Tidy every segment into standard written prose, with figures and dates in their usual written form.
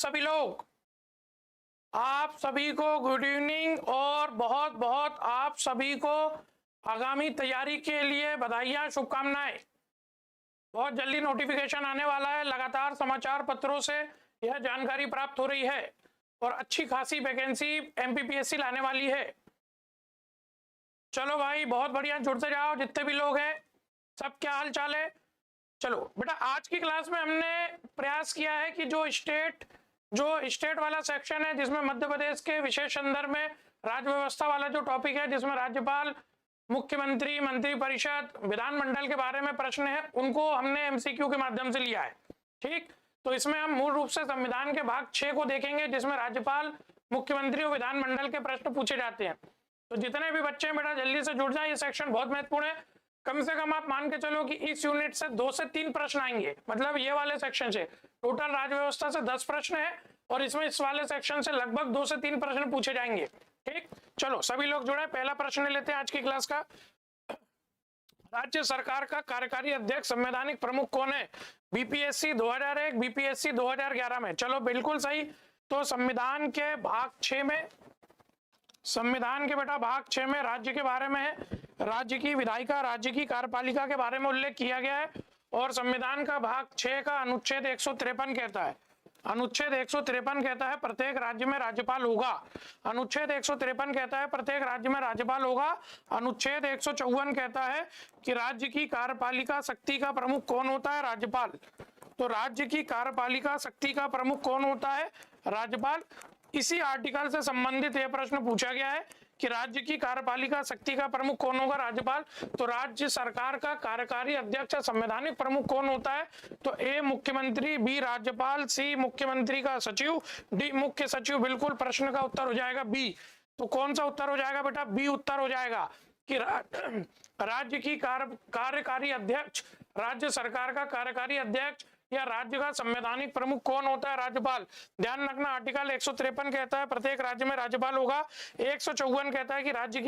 सभी लोग, आप सभी को गुड इवनिंग और बहुत बहुत आप सभी को आगामी तैयारी के लिए बधाइयां, शुभकामनाएं। बहुत जल्दी नोटिफिकेशन आने वाला है। लगातार समाचार पत्रों से यह जानकारी प्राप्त हो रही है और अच्छी खासी वैकेंसी एमपीपीएससी लाने वाली है। चलो भाई, बहुत बढ़िया, जुड़ते जाओ जितने भी लोग हैं। सब क्या हाल चाल है? चलो बेटा, आज की क्लास में हमने प्रयास किया है कि जो स्टेट वाला सेक्शन है, जिसमें मध्य प्रदेश के विशेष संदर्भ में राज्य व्यवस्था वाला जो टॉपिक है, जिसमें राज्यपाल, मुख्यमंत्री, मंत्री परिषद, विधानमंडल के बारे में प्रश्न है, उनको हमने एमसीक्यू के माध्यम से लिया है। ठीक, तो इसमें हम मूल रूप से संविधान के भाग 6 को देखेंगे, जिसमें राज्यपाल, मुख्यमंत्री और विधानमंडल के प्रश्न पूछे जाते हैं। तो जितने भी बच्चे बेटा जल्दी से जुड़ जाए, ये सेक्शन बहुत महत्वपूर्ण है। कम से कम आप मान के चलो कि इस यूनिट से 2 से 3 प्रश्न आएंगे, मतलब ये वाले सेक्शन से टोटल राज्य व्यवस्था से 10 प्रश्न है और इसमें इस वाले सेक्शन से लगभग 2 से 3 प्रश्न पूछे जाएंगे। ठीक, चलो सभी लोग जुड़े। पहला प्रश्न लेते हैं आज की क्लास का। राज्य सरकार का कार्यकारी अध्यक्ष संवैधानिक प्रमुख कौन है? बीपीएससी 2001, बीपीएससी 2011 में। चलो बिल्कुल सही। तो संविधान के भाग 6 में, संविधान के बेटा भाग 6 में राज्य के बारे में है, राज्य की विधायिका, राज्य की कार्यपालिका के बारे में उल्लेख किया गया है। और संविधान का भाग 6 का अनुच्छेद 153 कहता है, अनुच्छेद 153 कहता है प्रत्येक राज्य में राज्यपाल होगा। अनुच्छेद 153 कहता है प्रत्येक राज्य में राज्यपाल होगा। अनुच्छेद 154 कहता है कि राज्य की कार्यपालिका शक्ति का प्रमुख कौन होता है? राज्यपाल। तो राज्य की कार्यपालिका शक्ति का प्रमुख कौन होता है? राज्यपाल। इसी आर्टिकल से संबंधित यह प्रश्न पूछा गया है कि राज्य की कार्यपालिका शक्ति का प्रमुख कौन होगा? राज्यपाल। तो राज्य सरकार का कार्यकारी अध्यक्ष संवैधानिक प्रमुख कौन होता है? तो ए मुख्यमंत्री, बी राज्यपाल, सी मुख्यमंत्री का सचिव, डी मुख्य सचिव। बिल्कुल प्रश्न का उत्तर हो जाएगा बी। तो कौन सा उत्तर हो जाएगा बेटा? बी उत्तर हो जाएगा कि राज्य की कार्यकारी अध्यक्ष, राज्य सरकार का कार्यकारी अध्यक्ष या राज्य का संवैधानिक प्रमुख कौन होता है? राज्यपाल। ध्यान रखना, आर्टिकल 153 कहता है प्रत्येक राज्य में राज्यपाल होगा। 154 कहता है कि राज्य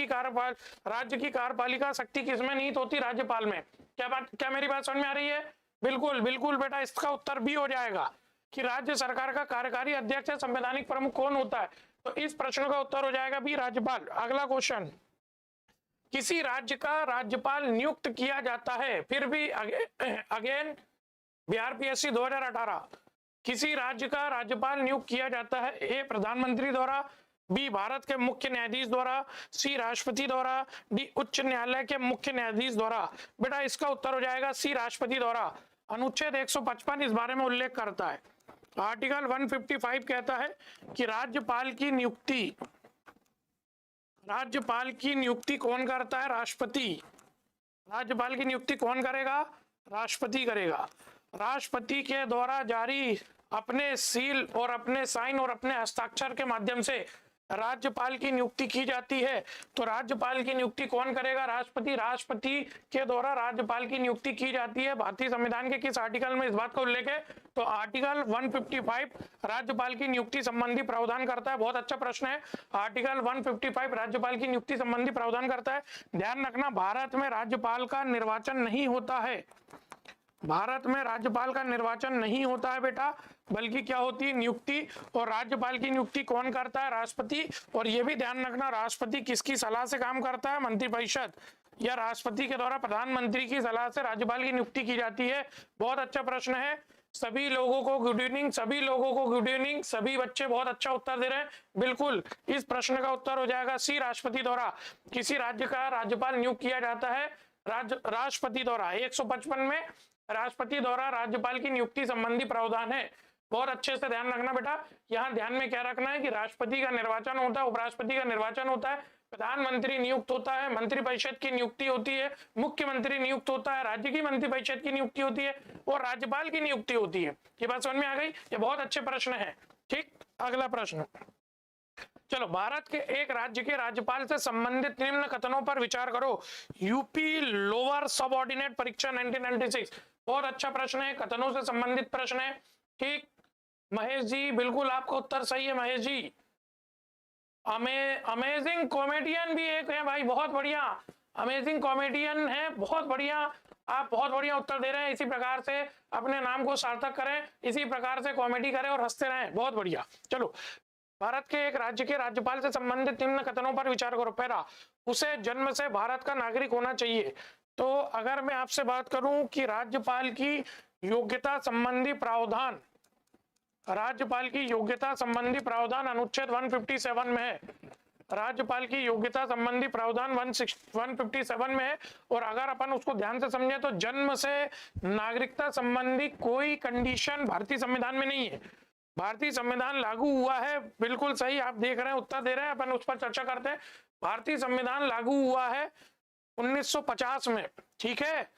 की कार्यपालिका शक्ति किसमें निहित होती? राज्यपाल में। क्या मेरी बात समझ में आ रही है? बिल्कुल बिल्कुल बेटा, इसका उत्तर भी हो जाएगा कि राज्य सरकार का कार्यकारी अध्यक्ष या संवैधानिक प्रमुख कौन होता है? तो इस प्रश्न का उत्तर हो जाएगा भी, राज्यपाल। अगला क्वेश्चन, किसी राज्य का राज्यपाल नियुक्त किया जाता है, फिर भी अगेन बीआरपीएससी 2018, किसी राज्य का राज्यपाल नियुक्त किया जाता है ए प्रधानमंत्री द्वारा, बी भारत के मुख्य न्यायाधीश द्वारा, सी राष्ट्रपति द्वारा, डी उच्च न्यायालय के मुख्य न्यायाधीश द्वारा। बेटा इसका उत्तर हो जाएगा सी राष्ट्रपति द्वारा। अनुच्छेद 155 इस बारे में उल्लेख करता है। आर्टिकल 155 कहता है कि राज्यपाल की नियुक्ति कौन करता है? राष्ट्रपति। राज्यपाल की नियुक्ति कौन करेगा? राष्ट्रपति करेगा। राष्ट्रपति के द्वारा जारी अपने सील और अपने साइन और अपने हस्ताक्षर के माध्यम से राज्यपाल की नियुक्ति की जाती है। तो राज्यपाल की नियुक्ति कौन करेगा? राष्ट्रपति। राष्ट्रपति के द्वारा राज्यपाल की नियुक्ति की जाती है। भारतीय संविधान के किस आर्टिकल में इस बात का उल्लेख है? तो आर्टिकल 155 राज्यपाल की नियुक्ति संबंधी प्रावधान करता है। बहुत अच्छा प्रश्न है। आर्टिकल 155 राज्यपाल की नियुक्ति संबंधी प्रावधान करता है। ध्यान रखना, भारत में राज्यपाल का निर्वाचन नहीं होता है। भारत में राज्यपाल का निर्वाचन नहीं होता है बेटा, बल्कि क्या होती है? नियुक्ति। और राज्यपाल की नियुक्ति कौन करता है? राष्ट्रपति। और यह भी ध्यान रखना, राष्ट्रपति किसकी सलाह से काम करता है? मंत्रिपरिषद या राष्ट्रपति के द्वारा प्रधानमंत्री की सलाह से राज्यपाल की नियुक्ति की जाती है। बहुत अच्छा प्रश्न है। सभी लोगों को गुड इवनिंग, सभी लोगों को गुड इवनिंग। सभी बच्चे बहुत अच्छा उत्तर दे रहे हैं। बिल्कुल, इस प्रश्न का उत्तर हो जाएगा सी राष्ट्रपति द्वारा। किसी राज्य का राज्यपाल नियुक्त किया जाता है राष्ट्रपति द्वारा। 155 में राष्ट्रपति द्वारा राज्यपाल की नियुक्ति संबंधी प्रावधान है। बहुत अच्छे से ध्यान रखना बेटा। यहाँ ध्यान में क्या रखना है कि राष्ट्रपति का निर्वाचन होता है, उपराष्ट्रपति का निर्वाचन होता है, प्रधानमंत्री नियुक्त होता है, मंत्रिपरिषद की नियुक्ति होती है, मुख्यमंत्री नियुक्त होता है, राज्य की मंत्रिपरिषद की नियुक्ति होती है और राज्यपाल की नियुक्ति होती है। ये बात समझ में आ गई? ये बहुत अच्छे प्रश्न है। ठीक, अगला प्रश्न, चलो, भारत के एक राज्य के राज्यपाल से संबंधित निम्न कथनों पर विचार करो। यूपी लोअर सबऑर्डिनेट परीक्षा 1996। बहुत अच्छा प्रश्न है, कथनों से संबंधित प्रश्न है। ठीक, महेश जी बिल्कुल आपका उत्तर सही है। महेश जी अमेजिंग कॉमेडियन भी एक है भाई, बहुत बढ़िया। अमेजिंग कॉमेडियन है, बहुत बढ़िया। आप बहुत बढ़िया उत्तर दे रहे हैं। इसी प्रकार से अपने नाम को सार्थक करें, इसी प्रकार से कॉमेडी करें और हंसते रहें। बहुत बढ़िया। चलो, भारत के एक राज्य के राज्यपाल से संबंधित निम्न कथनों पर विचार करो। पहला, उसे जन्म से भारत का नागरिक होना चाहिए। तो अगर मैं आपसे बात करूं कि राज्यपाल की योग्यता संबंधी प्रावधान, राज्यपाल की योग्यता संबंधी प्रावधान अनुच्छेद 157 में है। राज्यपाल की योग्यता संबंधी प्रावधान 157 में है। और अगर अपन उसको ध्यान से समझे तो जन्म से नागरिकता संबंधी कोई कंडीशन भारतीय संविधान में नहीं है। भारतीय संविधान लागू हुआ है, बिल्कुल सही आप देख रहे हैं, उत्तर दे रहे हैं, अपन उस पर चर्चा करते हैं। भारतीय संविधान लागू हुआ है 1950 में, ठीक है।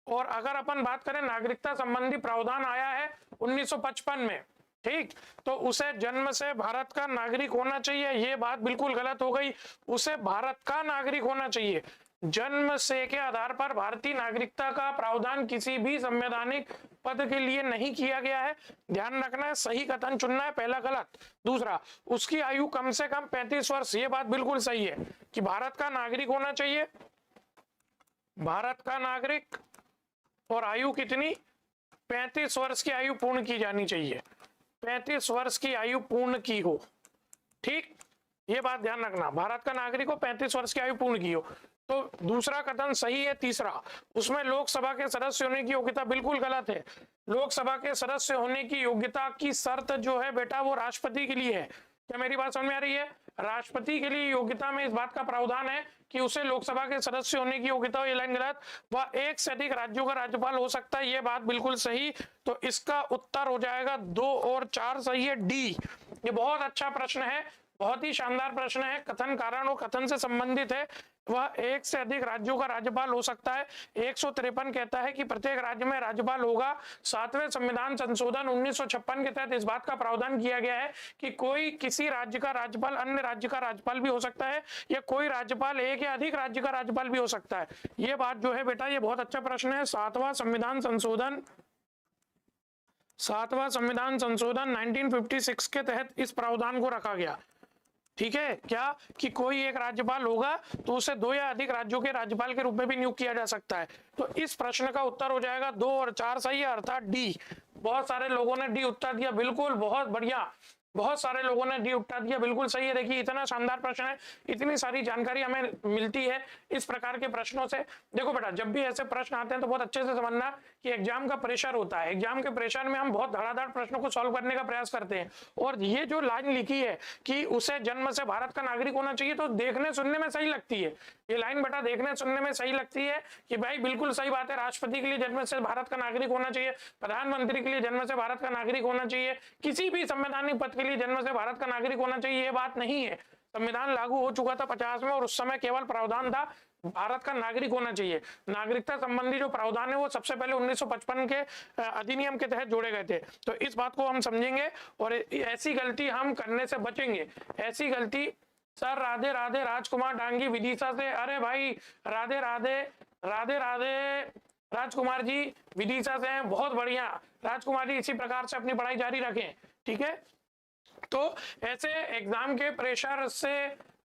और अगर अपन बात करें नागरिकता संबंधी प्रावधान आया है 1955 में, ठीक। तो उसे जन्म से भारत का नागरिक होना चाहिए, ये बात बिल्कुल गलत हो गई। उसे भारत का नागरिक होना चाहिए। जन्म से के आधार पर भारतीय नागरिकता का प्रावधान किसी भी संवैधानिक पद के लिए नहीं किया गया है। ध्यान रखना है, सही कथन चुनना है, पहला गलत। दूसरा, उसकी आयु कम से कम 35 वर्ष, ये बात बिल्कुल सही है कि भारत का नागरिक होना चाहिए, भारत का नागरिक। और आयु कितनी? 35 वर्ष की आयु पूर्ण की जानी चाहिए, 35 वर्ष की आयु पूर्ण की हो, ठीक। ये बात ध्यान रखना, भारत का नागरिक हो, 35 वर्ष की आयु पूर्ण की हो। तो दूसरा कथन सही है। तीसरा, उसमें लोकसभा के सदस्य होने की योग्यता बिल्कुल गलत है। लोकसभा के सदस्य होने की योग्यता की शर्त जो है बेटा वो राष्ट्रपति के लिए है। क्या मेरी बात समझ में आ रही है? राष्ट्रपति के लिए योग्यता में इस बात का प्रावधान है कि उसे लोकसभा के सदस्य होने की योग्यता हो, ये लाइन गलत। वह एक से अधिक राज्यों का राज्यपाल हो सकता है, ये बात बिल्कुल सही। तो इसका उत्तर हो जाएगा 2 और 4 सही है, डी। ये बहुत अच्छा प्रश्न है, बहुत ही शानदार प्रश्न है, कथन कारण और कथन से संबंधित है। वह एक से अधिक राज्यों का राज्यपाल हो सकता है। 153 कहता है कि प्रत्येक राज्य में राज्यपाल होगा। 7वें संविधान संशोधन 1956 के तहत इस बात का प्रावधान किया गया है कि कोई किसी राज्य का राज्यपाल अन्य राज्य का राज्यपाल भी हो सकता है, या कोई राज्यपाल एक या अधिक राज्य का राज्यपाल भी हो सकता है। ये बात जो है बेटा ये बहुत अच्छा प्रश्न है। 7वां संविधान संशोधन 1956 के तहत इस प्रावधान को रखा गया, ठीक है। क्या कि कोई एक राज्यपाल होगा तो उसे 2 या अधिक राज्यों के राज्यपाल के रूप में भी नियुक्त किया जा सकता है। तो इस प्रश्न का उत्तर हो जाएगा 2 और 4 सही है, अर्थात डी। बहुत सारे लोगों ने डी उत्तर दिया, बिल्कुल बहुत बढ़िया। बहुत सारे लोगों ने डी उत्तर दिया, बिल्कुल सही है। देखिए इतना शानदार प्रश्न है, इतनी सारी जानकारी हमें मिलती है इस प्रकार के प्रश्नों से। देखो बेटा, जब भी ऐसे प्रश्न आते हैं तो बहुत अच्छे से समझना कि एग्जाम का प्रेशर होता है। एग्जाम के प्रेशर में हम बहुत धड़ाधड़ प्रश्नों को सॉल्व करने का प्रयास करते हैं। और ये जो लाइन लिखी है कि उसे जन्म से भारत का नागरिक होना चाहिए, तो देखने सुनने में सही लगती है ये लाइन बेटा, देखने सुनने में सही लगती है कि भाई बिल्कुल सही बात है। राष्ट्रपति के लिए जन्म से भारत का नागरिक होना चाहिए, प्रधानमंत्री के लिए जन्म से भारत का नागरिक होना चाहिए, किसी भी संवैधानिक पद के लिए जन्म से भारत का नागरिक होना चाहिए, ये बात नहीं है। संविधान लागू हो चुका था 50 में और उस समय केवल प्रावधान था भारत का नागरिक होना चाहिए। नागरिकता संबंधी जो प्रावधान है वो सबसे पहले 1955 के अधिनियम के तहत जोड़े गए थे। तो इस बात को हम समझेंगे और ऐसी गलती हम करने से बचेंगे। ऐसी गलती, सर राधे राधे राजकुमार डांगी विदिशा से, अरे भाई राधे राधे राधे राधे राजकुमार जी विदिशा से हैं, बहुत बढ़िया राजकुमार जी, इसी प्रकार से अपनी पढ़ाई जारी रखें, ठीक है। तो ऐसे एग्जाम के प्रेशर से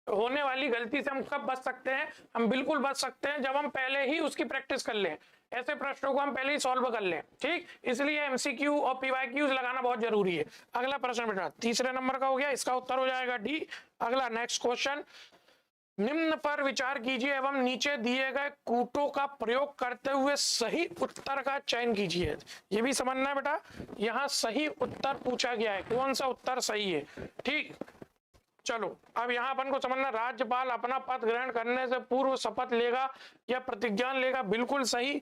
होने वाली गलती से हम कब बच सकते हैं? हम बिल्कुल बच सकते हैं जब हम पहले ही उसकी प्रैक्टिस कर लें, ऐसे प्रश्नों को हम पहले ही सॉल्व कर लें, ठीक। इसलिए एमसीक्यू और पीवाईक्यूज लगाना बहुत जरूरी है। अगला प्रश्न बेटा 3रे नंबर का हो गया, इसका उत्तर हो जाएगा डी। अगला नेक्स्ट क्वेश्चन, निम्न पर विचार कीजिए एवं नीचे दिए गए कूटों का प्रयोग करते हुए सही उत्तर का चयन कीजिए। ये भी समझना है बेटा, यहाँ सही उत्तर पूछा गया है, कौन सा उत्तर सही है, ठीक। चलो अब यहाँ अपन को समझना, राज्यपाल अपना पद ग्रहण करने से पूर्व शपथ लेगा या प्रतिज्ञा लेगा, बिल्कुल सही।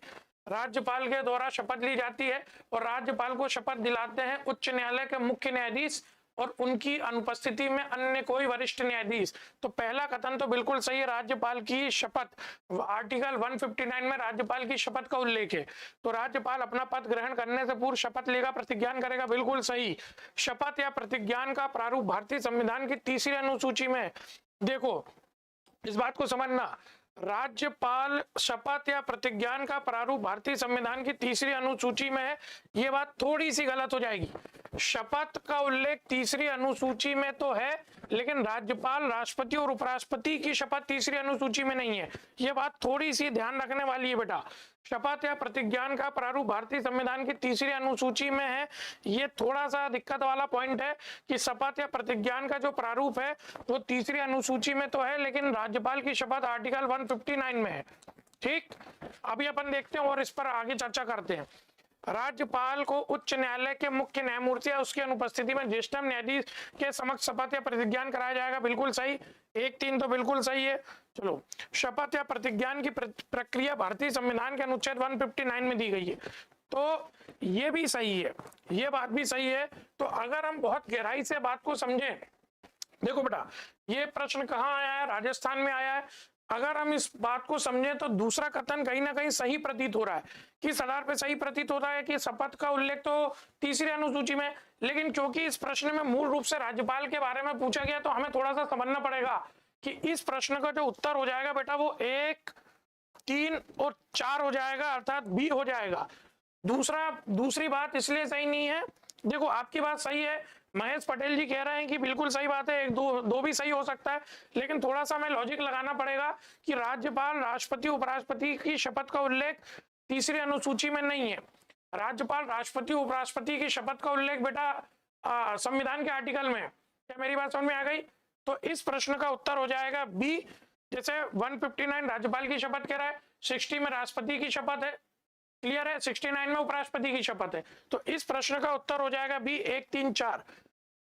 राज्यपाल के द्वारा शपथ ली जाती है और राज्यपाल को शपथ दिलाते हैं उच्च न्यायालय के मुख्य न्यायाधीश और उनकी अनुपस्थिति में अन्य कोई वरिष्ठ न्यायाधीश। तो पहला कथन तो बिल्कुल सही है, राज्यपाल की शपथ, आर्टिकल 159 में राज्यपाल की शपथ का उल्लेख है। तो राज्यपाल अपना पद ग्रहण करने से पूर्व शपथ लेगा, प्रतिज्ञान करेगा, बिल्कुल सही। शपथ या प्रतिज्ञान का प्रारूप भारतीय संविधान की 3री अनुसूची में, देखो इस बात को समझना, राज्यपाल शपथ या प्रतिज्ञान का प्रारूप भारतीय संविधान की 3री अनुसूची में है, ये बात थोड़ी सी गलत हो जाएगी। शपथ का उल्लेख 3री अनुसूची में तो है, लेकिन राज्यपाल, राष्ट्रपति और उपराष्ट्रपति की शपथ 3री अनुसूची में नहीं है, ये बात थोड़ी सी ध्यान रखने वाली है बेटा। शपथ या प्रतिज्ञान का प्रारूप भारतीय संविधान की तीसरी अनुसूची में है। ये थोड़ा सा दिक्कत वाला पॉइंट है कि शपथ या प्रतिज्ञान का जो प्रारूप है वो तीसरी अनुसूची में तो है, लेकिन राज्यपाल की शपथ आर्टिकल 159 में है। ठीक, अभी अपन देखते हैं और इस पर आगे चर्चा करते हैं। राज्यपाल को उच्च न्यायालय के मुख्य न्यायमूर्ति या उसकी अनुपस्थिति में ज्येष्ठतम न्यायाधीश के समक्ष शपथ या प्रतिज्ञान कराया जाएगा। बिल्कुल सही, 1-3 तो बिल्कुल सही है। चलो, शपथ या प्रतिज्ञान की प्रक्रिया भारतीय संविधान के अनुच्छेद 159 में दी गई है, तो ये भी सही है, ये बात भी सही है। तो अगर हम बहुत गहराई से बात को समझें, देखो बेटा, ये प्रश्न कहाँ आया है? राजस्थान में आया है। अगर हम इस बात को समझें तो दूसरा कथन कहीं ना कहीं सही प्रतीत हो रहा है। किस आधार पर सही प्रतीत होता है कि शपथ का उल्लेख तो तीसरी अनुसूची में, लेकिन क्योंकि इस प्रश्न में मूल रूप से राज्यपाल के बारे में पूछा गया, तो हमें थोड़ा सा समझना पड़ेगा कि इस प्रश्न का जो उत्तर हो जाएगा बेटा वो 1, 3 और 4 हो जाएगा, अर्थात बी हो जाएगा। दूसरी बात इसलिए सही नहीं है, देखो आपकी बात सही है, महेश पटेल जी कह रहे हैं कि बिल्कुल सही बात है, 1-2 भी सही हो सकता है, लेकिन थोड़ा सा हमें लॉजिक लगाना पड़ेगा कि राज्यपाल, राष्ट्रपति, उपराष्ट्रपति की शपथ का उल्लेख तीसरी अनुसूची में नहीं है। राज्यपाल, राष्ट्रपति, उपराष्ट्रपति की शपथ का उल्लेख बेटा संविधान के आर्टिकल में है। क्या मेरी बात समझ में आ गई? तो इस प्रश्न का उत्तर हो जाएगा बी। जैसे 159 राज्यपाल की शपथ कह रहा है, 60 में राष्ट्रपति की शपथ है, क्लियर है, 69 में उपराष्ट्रपति की शपथ है, तो इस प्रश्न का उत्तर हो जाएगा बी, 1, 3, 4।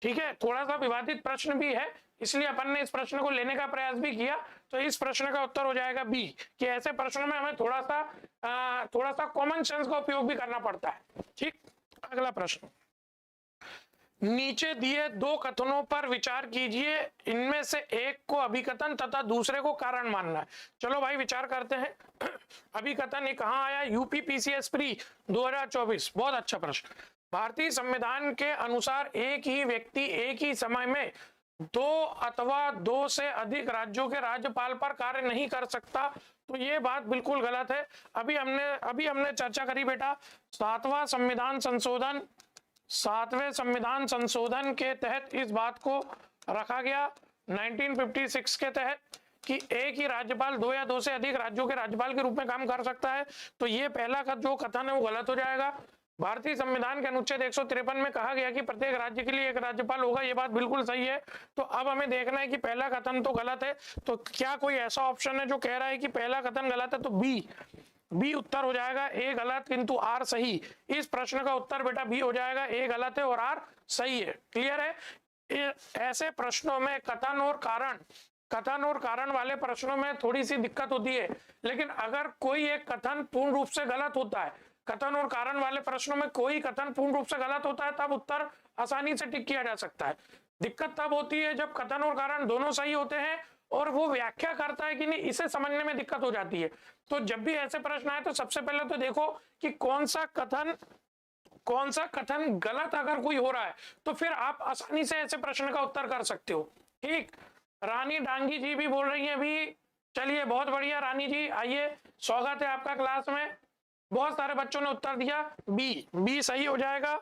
ठीक है, थोड़ा सा विवादित प्रश्न भी है, इसलिए अपन ने इस प्रश्न को लेने का प्रयास भी किया, तो इस प्रश्न का उत्तर हो जाएगा बी, कि ऐसे प्रश्नों में हमें थोड़ा सा कॉमन सेंस का उपयोग भी करना पड़ता है। ठीक, अगला प्रश्न, नीचे दिए 2 कथनों पर विचार कीजिए, इनमें से एक को अभिकथन तथा दूसरे को कारण मानना है। चलो भाई विचार करते हैं। अभिकथन ये कहाँ आया? यूपीपीसीएस प्री 2024, बहुत अच्छा प्रश्न। भारतीय संविधान के अनुसार एक ही व्यक्ति एक ही समय में 2 अथवा 2 से अधिक राज्यों के राज्यपाल पर कार्य नहीं कर सकता, तो ये बात बिल्कुल गलत है। अभी हमने चर्चा करी बेटा 7वें संविधान संशोधन के तहत इस बात को रखा गया 1956 के तहत कि एक ही राज्यपाल 2 या 2 से अधिक राज्यों के राज्यपाल के रूप में काम कर सकता है, तो ये पहला का जो कथन है वो गलत हो जाएगा। भारतीय संविधान के अनुच्छेद 153 में कहा गया कि प्रत्येक राज्य के लिए एक राज्यपाल होगा, ये बात बिल्कुल सही है। तो अब हमें देखना है कि पहला कथन तो गलत है, तो क्या कोई ऐसा ऑप्शन है जो कह रहा है कि पहला कथन गलत है? तो बी उत्तर हो जाएगा, ए गलत किंतु आर सही। इस प्रश्न का उत्तर बेटा बी हो जाएगा, ए गलत है और आर सही है। क्लियर है? ऐसे प्रश्नों में कथन और कारण वाले प्रश्नों में थोड़ी सी दिक्कत होती है, लेकिन अगर कोई एक कथन पूर्ण रूप से गलत होता है, कथन और कारण वाले प्रश्नों में कोई कथन पूर्ण रूप से गलत होता है, तब उत्तर आसानी से टिक किया जा सकता है। दिक्कत तब होती है जब कथन और कारण दोनों सही होते हैं और वो व्याख्या करता है कि नहीं, इसे समझने में दिक्कत हो जाती है। तो जब भी ऐसे प्रश्न आए तो सबसे पहले तो देखो कि कौन सा कथन गलत अगर कोई हो रहा है, तो फिर आप आसानी से ऐसे प्रश्न का उत्तर कर सकते हो। ठीक, रानी डांगी जी भी बोल रही है अभी, चलिए बहुत बढ़िया रानी जी, आइए, स्वागत है आपका क्लास में। बहुत सारे बच्चों ने उत्तर दिया बी सही हो जाएगा।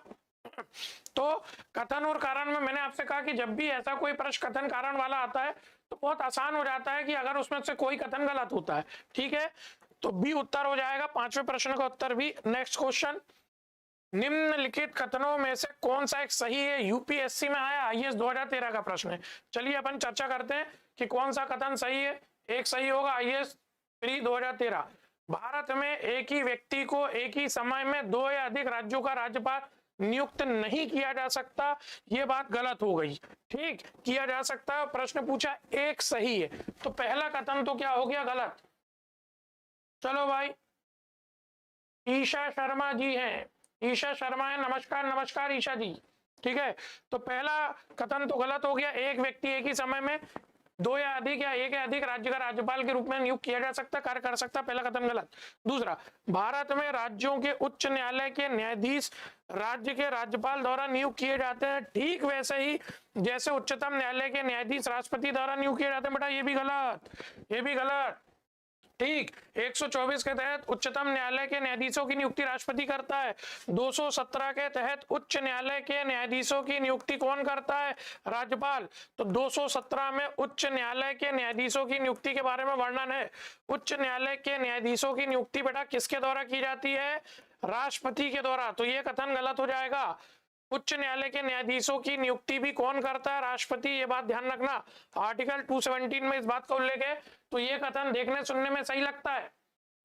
तो कथन और कारण में मैंने आपसे कहा कि जब भी ऐसा कोई प्रश्न कथन कारण वाला आता है तो बहुत आसान हो जाता है कि अगर उसमें से कोई कथन गलत होता है। ठीक है, तो बी उत्तर हो जाएगा, 5वें प्रश्न का उत्तर बी। नेक्स्ट क्वेश्चन, निम्नलिखित कथनों में से कौन सा एक सही है? यूपीएससी में आया, आईएएस 2013 का प्रश्न है। चलिए अपन चर्चा करते हैं कि कौन सा कथन सही है। एक सही होगा आईएएस प्री 2013, भारत में एक ही व्यक्ति को एक ही समय में 2 या अधिक राज्यों का राज्यपाल नियुक्त नहीं किया जा सकता, ये बात गलत हो गई। ठीक, किया जा सकता है, प्रश्न पूछा एक सही है, तो पहला कथन तो क्या हो गया? गलत। चलो भाई, ईशा शर्मा जी हैं, ईशा शर्मा है, नमस्कार ईशा जी। ठीक है, तो पहला कथन तो गलत हो गया, एक व्यक्ति एक ही समय में 2 या अधिक या एक या अधिक राज्य का राज्यपाल के रूप में नियुक्त किया जा सकता, कार्य कर सकता, पहला कथन गलत। दूसरा, भारत में राज्यों के उच्च न्यायालय के न्यायाधीश राज्य के राज्यपाल द्वारा नियुक्त किए जाते हैं, ठीक वैसे ही जैसे उच्चतम न्यायालय के न्यायाधीश राष्ट्रपति द्वारा नियुक्त किए जाते हैं। बेटा ये भी गलत, ये भी गलत। ठीक। 124 के तहत उच्चतम न्यायालय के न्यायाधीशों की नियुक्ति राष्ट्रपति करता है। 217 के तहत उच्च न्यायालय के न्यायाधीशों की नियुक्ति कौन करता है? राज्यपाल। तो 217 में उच्च न्यायालय के न्यायाधीशों की नियुक्ति के बारे में वर्णन है। उच्च न्यायालय के न्यायाधीशों की नियुक्ति बेटा किसके द्वारा की जाती है? राष्ट्रपति के द्वारा। तो ये कथन गलत हो जाएगा। उच्च न्यायालय के न्यायाधीशों की नियुक्ति भी कौन करता है? राष्ट्रपति। ये बात ध्यान रखना, आर्टिकल 217 में इस बात का उल्लेख है। तो ये कथन देखने सुनने में सही लगता है,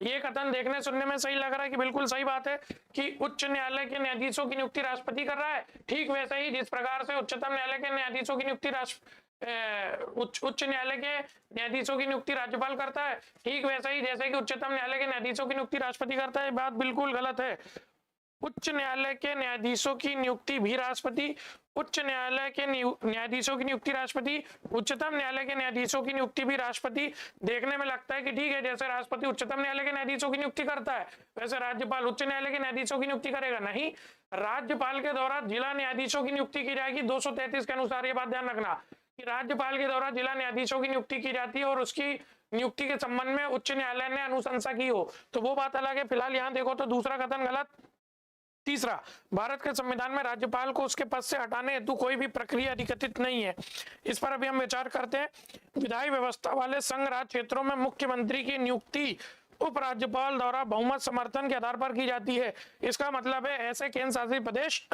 ये कथन देखने सुनने में सही लग रहा है कि बिल्कुल सही बात है कि उच्च न्यायालय के न्यायाधीशों की नियुक्ति राष्ट्रपति कर रहा है। ठीक वैसे ही जिस प्रकार से उच्चतम न्यायालय के न्यायाधीशों की नियुक्ति उच्च न्यायालय के न्यायाधीशों की नियुक्ति राज्यपाल करता है, ठीक वैसे ही जैसे कि उच्चतम न्यायालय के न्यायाधीशों की नियुक्ति राष्ट्रपति करता है। बात बिल्कुल गलत है। उच्च न्यायालय के न्यायाधीशों की नियुक्ति भी राष्ट्रपति, उच्च न्यायालय के न्यायाधीशों की नियुक्ति राष्ट्रपति, उच्चतम न्यायालय के न्यायाधीशों की नियुक्ति भी राष्ट्रपति। देखने में लगता है कि ठीक है, जैसे राष्ट्रपति उच्चतम न्यायालय के न्यायाधीशों की नियुक्ति करता है वैसे राज्यपाल उच्च न्यायालय के न्यायाधीशों की नियुक्ति करेगा। नहीं, राज्यपाल के द्वारा जिला न्यायाधीशों की नियुक्ति की जाएगी 233 के अनुसार। ये बात ध्यान रखना कि राज्यपाल के द्वारा जिला न्यायाधीशों की नियुक्ति की जाती है और उसकी नियुक्ति के संबंध में उच्च न्यायालय ने अनुशंसा की हो तो वो बात अलग है। फिलहाल यहाँ देखो तो दूसरा कथन गलत। तीसरा, भारत के संविधान में राज्यपाल को उसके पद से हटाने हेतु कोई भी प्रक्रिया अधिकथित नहीं है। इस पर अभी हम विचार करते हैं। विधायी व्यवस्था वाले संघ राज्य क्षेत्रों में मुख्यमंत्री की नियुक्ति उपराज्यपाल द्वारा बहुमत समर्थन के आधार पर की जाती है। इसका मतलब है ऐसे केंद्र शासित प्रदेश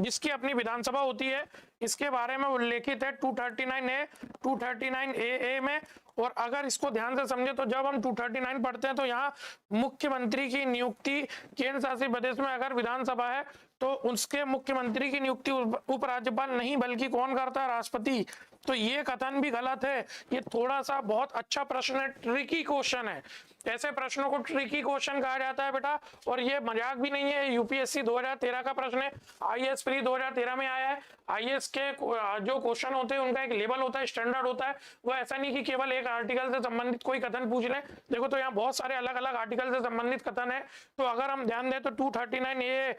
जिसकी अपनी विधानसभा होती है, इसके बारे में उल्लेखित है 239A 239AA में। और अगर इसको ध्यान से समझे तो जब हम 239 पढ़ते हैं तो यहाँ मुख्यमंत्री की नियुक्ति केंद्र शासित प्रदेश में अगर विधानसभा है तो उसके मुख्यमंत्री की नियुक्ति उपराज्यपाल नहीं बल्कि कौन करता है? राष्ट्रपति। तो ये कथन भी गलत है। ये थोड़ा सा बहुत अच्छा प्रश्न है, ट्रिकी क्वेश्चन है। ऐसे प्रश्नों को ट्रिकी क्वेश्चन कहा जाता है बेटा, और ये मजाक भी नहीं है। यूपीएससी 2013 का प्रश्न है, आईएएस प्री 2013 में आया है। आईएएस के जो क्वेश्चन होते हैं उनका एक लेवल होता है, स्टैंडर्ड होता है। वो ऐसा नहीं कि केवल एक आर्टिकल से संबंधित कोई कथन पूछ ले। देखो तो यहाँ बहुत सारे अलग अलग आर्टिकल से संबंधित कथन है। तो अगर हम ध्यान दें तो 239A,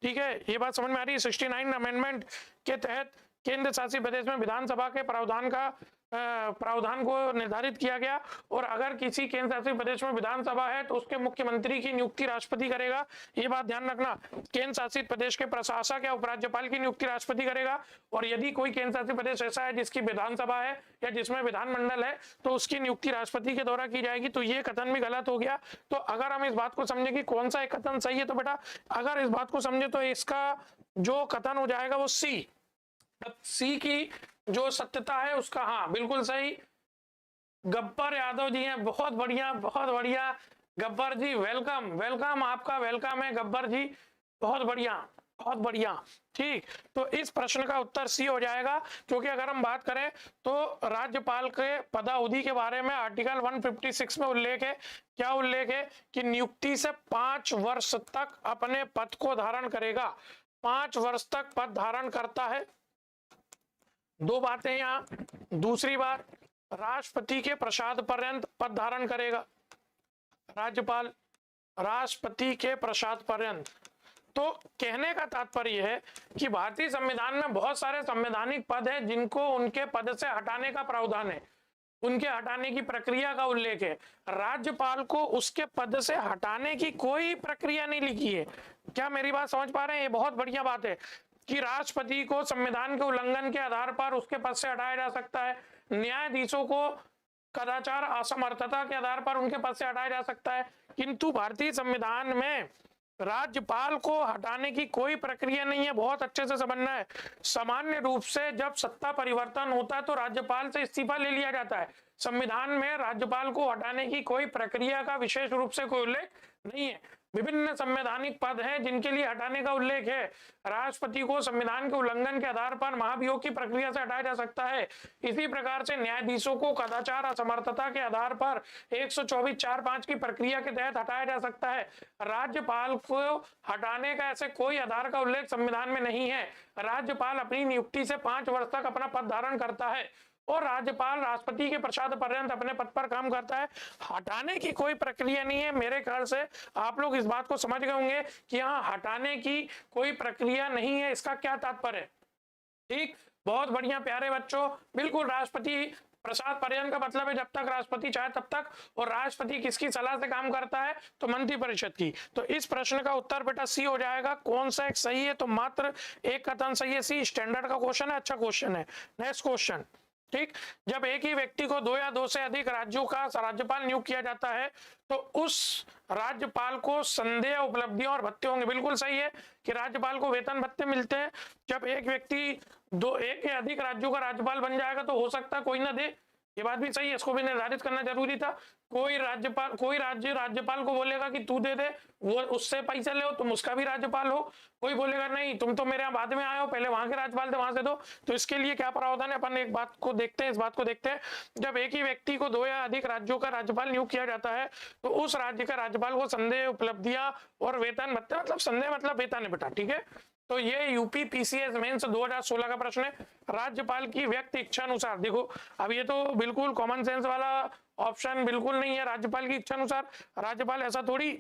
ठीक है, ये बात समझ में आ रही है। 69 अमेंडमेंट के तहत केंद्र शासित प्रदेश में विधानसभा के प्रावधान को निर्धारित किया गया। और अगर किसी केंद्र शासित प्रदेश में विधानसभा है तो उसके मुख्यमंत्री की नियुक्ति राष्ट्रपति करेगा। ये बात ध्यान रखना। केंद्र शासित प्रदेश के प्रशासक या उपराज्यपाल की नियुक्ति राष्ट्रपति करेगा। और यदि कोई केंद्र शासित प्रदेश ऐसा है जिसकी विधानसभा है या जिसमें विधानमंडल है तो उसकी नियुक्ति राष्ट्रपति के द्वारा की जाएगी। तो ये कथन भी गलत हो गया। तो अगर हम इस बात को समझे कि कौन सा एक कथन सही है तो बेटा अगर इस बात को समझे तो इसका जो कथन हो जाएगा वो सी। अब सी की जो सत्यता है उसका, हाँ बिल्कुल सही, गब्बर यादव जी हैं। बहुत बढ़िया, बहुत बढ़िया गब्बर जी, वेलकम वेलकम, आपका वेलकम है गब्बर जी, बहुत बढ़िया बहुत बढ़िया। ठीक, तो इस प्रश्न का उत्तर सी हो जाएगा। क्योंकि अगर हम बात करें तो राज्यपाल के पदावधि के बारे में आर्टिकल 156 में उल्लेख है। क्या उल्लेख है? कि नियुक्ति से 5 वर्ष तक अपने पद को धारण करेगा। 5 वर्ष तक पद धारण करता है। दो बातें यहाँ। दूसरी बात, राष्ट्रपति के प्रसाद पर्यंत पद धारण करेगा राज्यपाल, राष्ट्रपति के प्रसाद पर्यंत। तो कहने का तात्पर्य है कि भारतीय संविधान में बहुत सारे संवैधानिक पद हैं जिनको उनके पद से हटाने का प्रावधान है, उनके हटाने की प्रक्रिया का उल्लेख है। राज्यपाल को उसके पद से हटाने की कोई प्रक्रिया नहीं लिखी है। क्या मेरी बात समझ पा रहे हैं? ये बहुत बढ़िया बात है कि राष्ट्रपति को संविधान के उल्लंघन के आधार पर उसके पद से हटाया जा सकता है। न्यायाधीशों को कदाचार असमर्थता के आधार पर उनके पद से हटाया जा सकता है। किंतु भारतीय संविधान में राज्यपाल को हटाने की कोई प्रक्रिया नहीं है। बहुत अच्छे से समझना है। सामान्य रूप से जब सत्ता परिवर्तन होता है तो राज्यपाल से इस्तीफा ले लिया जाता है। संविधान में राज्यपाल को हटाने की कोई प्रक्रिया का विशेष रूप से कोई उल्लेख नहीं है। विभिन्न संवैधानिक पद हैं जिनके लिए हटाने का उल्लेख है। राष्ट्रपति को संविधान के उल्लंघन के आधार पर महाभियोग की प्रक्रिया से हटाया जा सकता है। इसी प्रकार से न्यायाधीशों को कदाचार असमर्थता के आधार पर 124(4)(5) की प्रक्रिया के तहत हटाया जा सकता है। राज्यपाल को हटाने का ऐसे कोई आधार का उल्लेख संविधान में नहीं है। राज्यपाल अपनी नियुक्ति से 5 वर्ष तक अपना पद धारण करता है और राज्यपाल राष्ट्रपति के प्रसाद पर्यंत अपने पद पर काम करता है। हटाने की कोई प्रक्रिया नहीं है। मेरे ख्याल से आप लोग इस बात को समझ गए होंगे कि यहाँ हटाने की कोई प्रक्रिया नहीं है। इसका क्या तात्पर्य है? ठीक, बहुत बढ़िया प्यारे बच्चों, बिल्कुल राष्ट्रपति प्रसाद पर्यंत का मतलब है जब तक राष्ट्रपति चाहे तब तक, और राष्ट्रपति किसकी सलाह से काम करता है, तो मंत्रिपरिषद की। तो इस प्रश्न का उत्तर बेटा सी हो जाएगा। कौन सा एक सही है, तो मात्र एक कथन सही है, सी। स्टैंडर्ड का क्वेश्चन है, अच्छा क्वेश्चन है। नेक्स्ट क्वेश्चन, ठीक, जब एक ही व्यक्ति को 2 या 2 से अधिक राज्यों का राज्यपाल नियुक्त किया जाता है तो उस राज्यपाल को संदेय उपलब्धियां और भत्ते होंगे। बिल्कुल सही है कि राज्यपाल को वेतन भत्ते मिलते हैं। जब एक व्यक्ति एक या अधिक राज्यों का राज्यपाल बन जाएगा तो हो सकता है कोई ना दे, ये बात भी सही है, इसको भी निर्धारित करना जरूरी था। कोई राज्य राज्यपाल को बोलेगा कि तू दे दे, वो उससे पैसे ले, तुम उसका भी राज्यपाल हो। कोई बोलेगा नहीं तुम तो मेरे यहाँ बाद में आए हो, पहले वहां के राज्यपाल थे, वहां से दो। तो इसके लिए क्या प्रावधान है, अपन एक बात को देखते हैं, इस बात को देखते हैं। जब एक ही व्यक्ति को 2 या अधिक राज्यों का राज्यपाल नियुक्त किया जाता है तो उस राज्य का राज्यपाल को संदेय उपलब्धियां और वेतन भत्ते, मतलब संदेय मतलब वेतन है बेटा, ठीक है। तो ये यूपी पीसीएस मेंस 2016 का प्रश्न है। राज्यपाल की व्यक्ति इच्छा अनुसार, देखो अब ये तो बिल्कुल कॉमन सेंस वाला ऑप्शन बिल्कुल नहीं है। राज्यपाल की इच्छा अनुसार, राज्यपाल ऐसा थोड़ी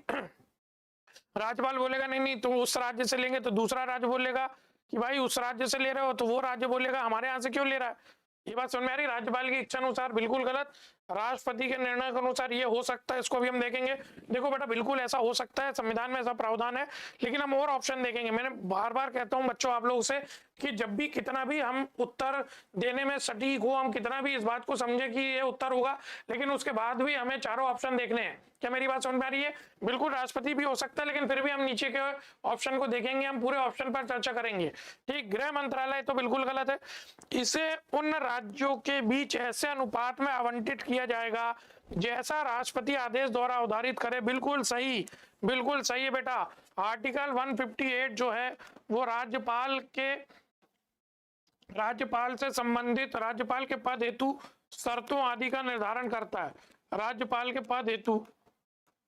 राज्यपाल बोलेगा नहीं नहीं तुम उस राज्य से लेंगे, तो दूसरा राज्य बोलेगा कि भाई उस राज्य से ले रहे हो, तो वो राज्य बोलेगा हमारे यहाँ से क्यों ले रहा है। ये बात समझ में आ रही। राज्यपाल की इच्छा अनुसार बिल्कुल गलत। राष्ट्रपति के निर्णय के अनुसार ये हो सकता है, इसको भी हम देखेंगे। देखो बेटा बिल्कुल ऐसा हो सकता है, संविधान में ऐसा प्रावधान है, लेकिन हम और ऑप्शन देखेंगे। मैंने बार बार कहता हूं बच्चों आप लोगों से कि जब भी कितना भी हम उत्तर देने में सटीक हो, हम कितना भी इस बात को समझे कि ये उत्तर होगा, लेकिन उसके बाद भी हमें चारों ऑप्शन देखने हैं। क्या मेरी बात समझ में आ रही है। बिल्कुल राष्ट्रपति भी हो सकता है, लेकिन फिर भी हम नीचे के ऑप्शन को देखेंगे, हम पूरे ऑप्शन पर चर्चा करेंगे। ठीक, गृह मंत्रालय तो बिल्कुल गलत है। इसे उन राज्यों के बीच ऐसे अनुपात में आवंटित किया जाएगा जैसा राष्ट्रपति आदेश द्वारा अवधारित करे। बिल्कुल सही, बिल्कुल सही है बेटा। आर्टिकल 158 जो है वो राज्यपाल से संबंधित राज्यपाल के पद हेतु शर्तों आदि का निर्धारण करता है। राज्यपाल के पद हेतु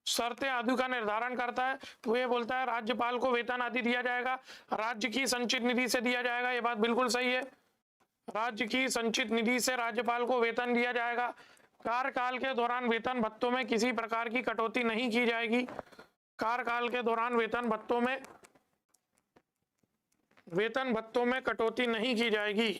शर्तें आदि का निर्धारण करता है। तो ये बोलता है राज्यपाल को वेतन आदि दिया जाएगा, राज्य की संचित निधि से दिया जाएगा। ये बात बिल्कुल सही है, राज्य की संचित निधि से राज्यपाल को वेतन दिया जाएगा। कार्यकाल के दौरान वेतन भत्तों में किसी प्रकार की कटौती नहीं की जाएगी। कार्यकाल के दौरान वेतन भत्तों में कटौती नहीं की जाएगी,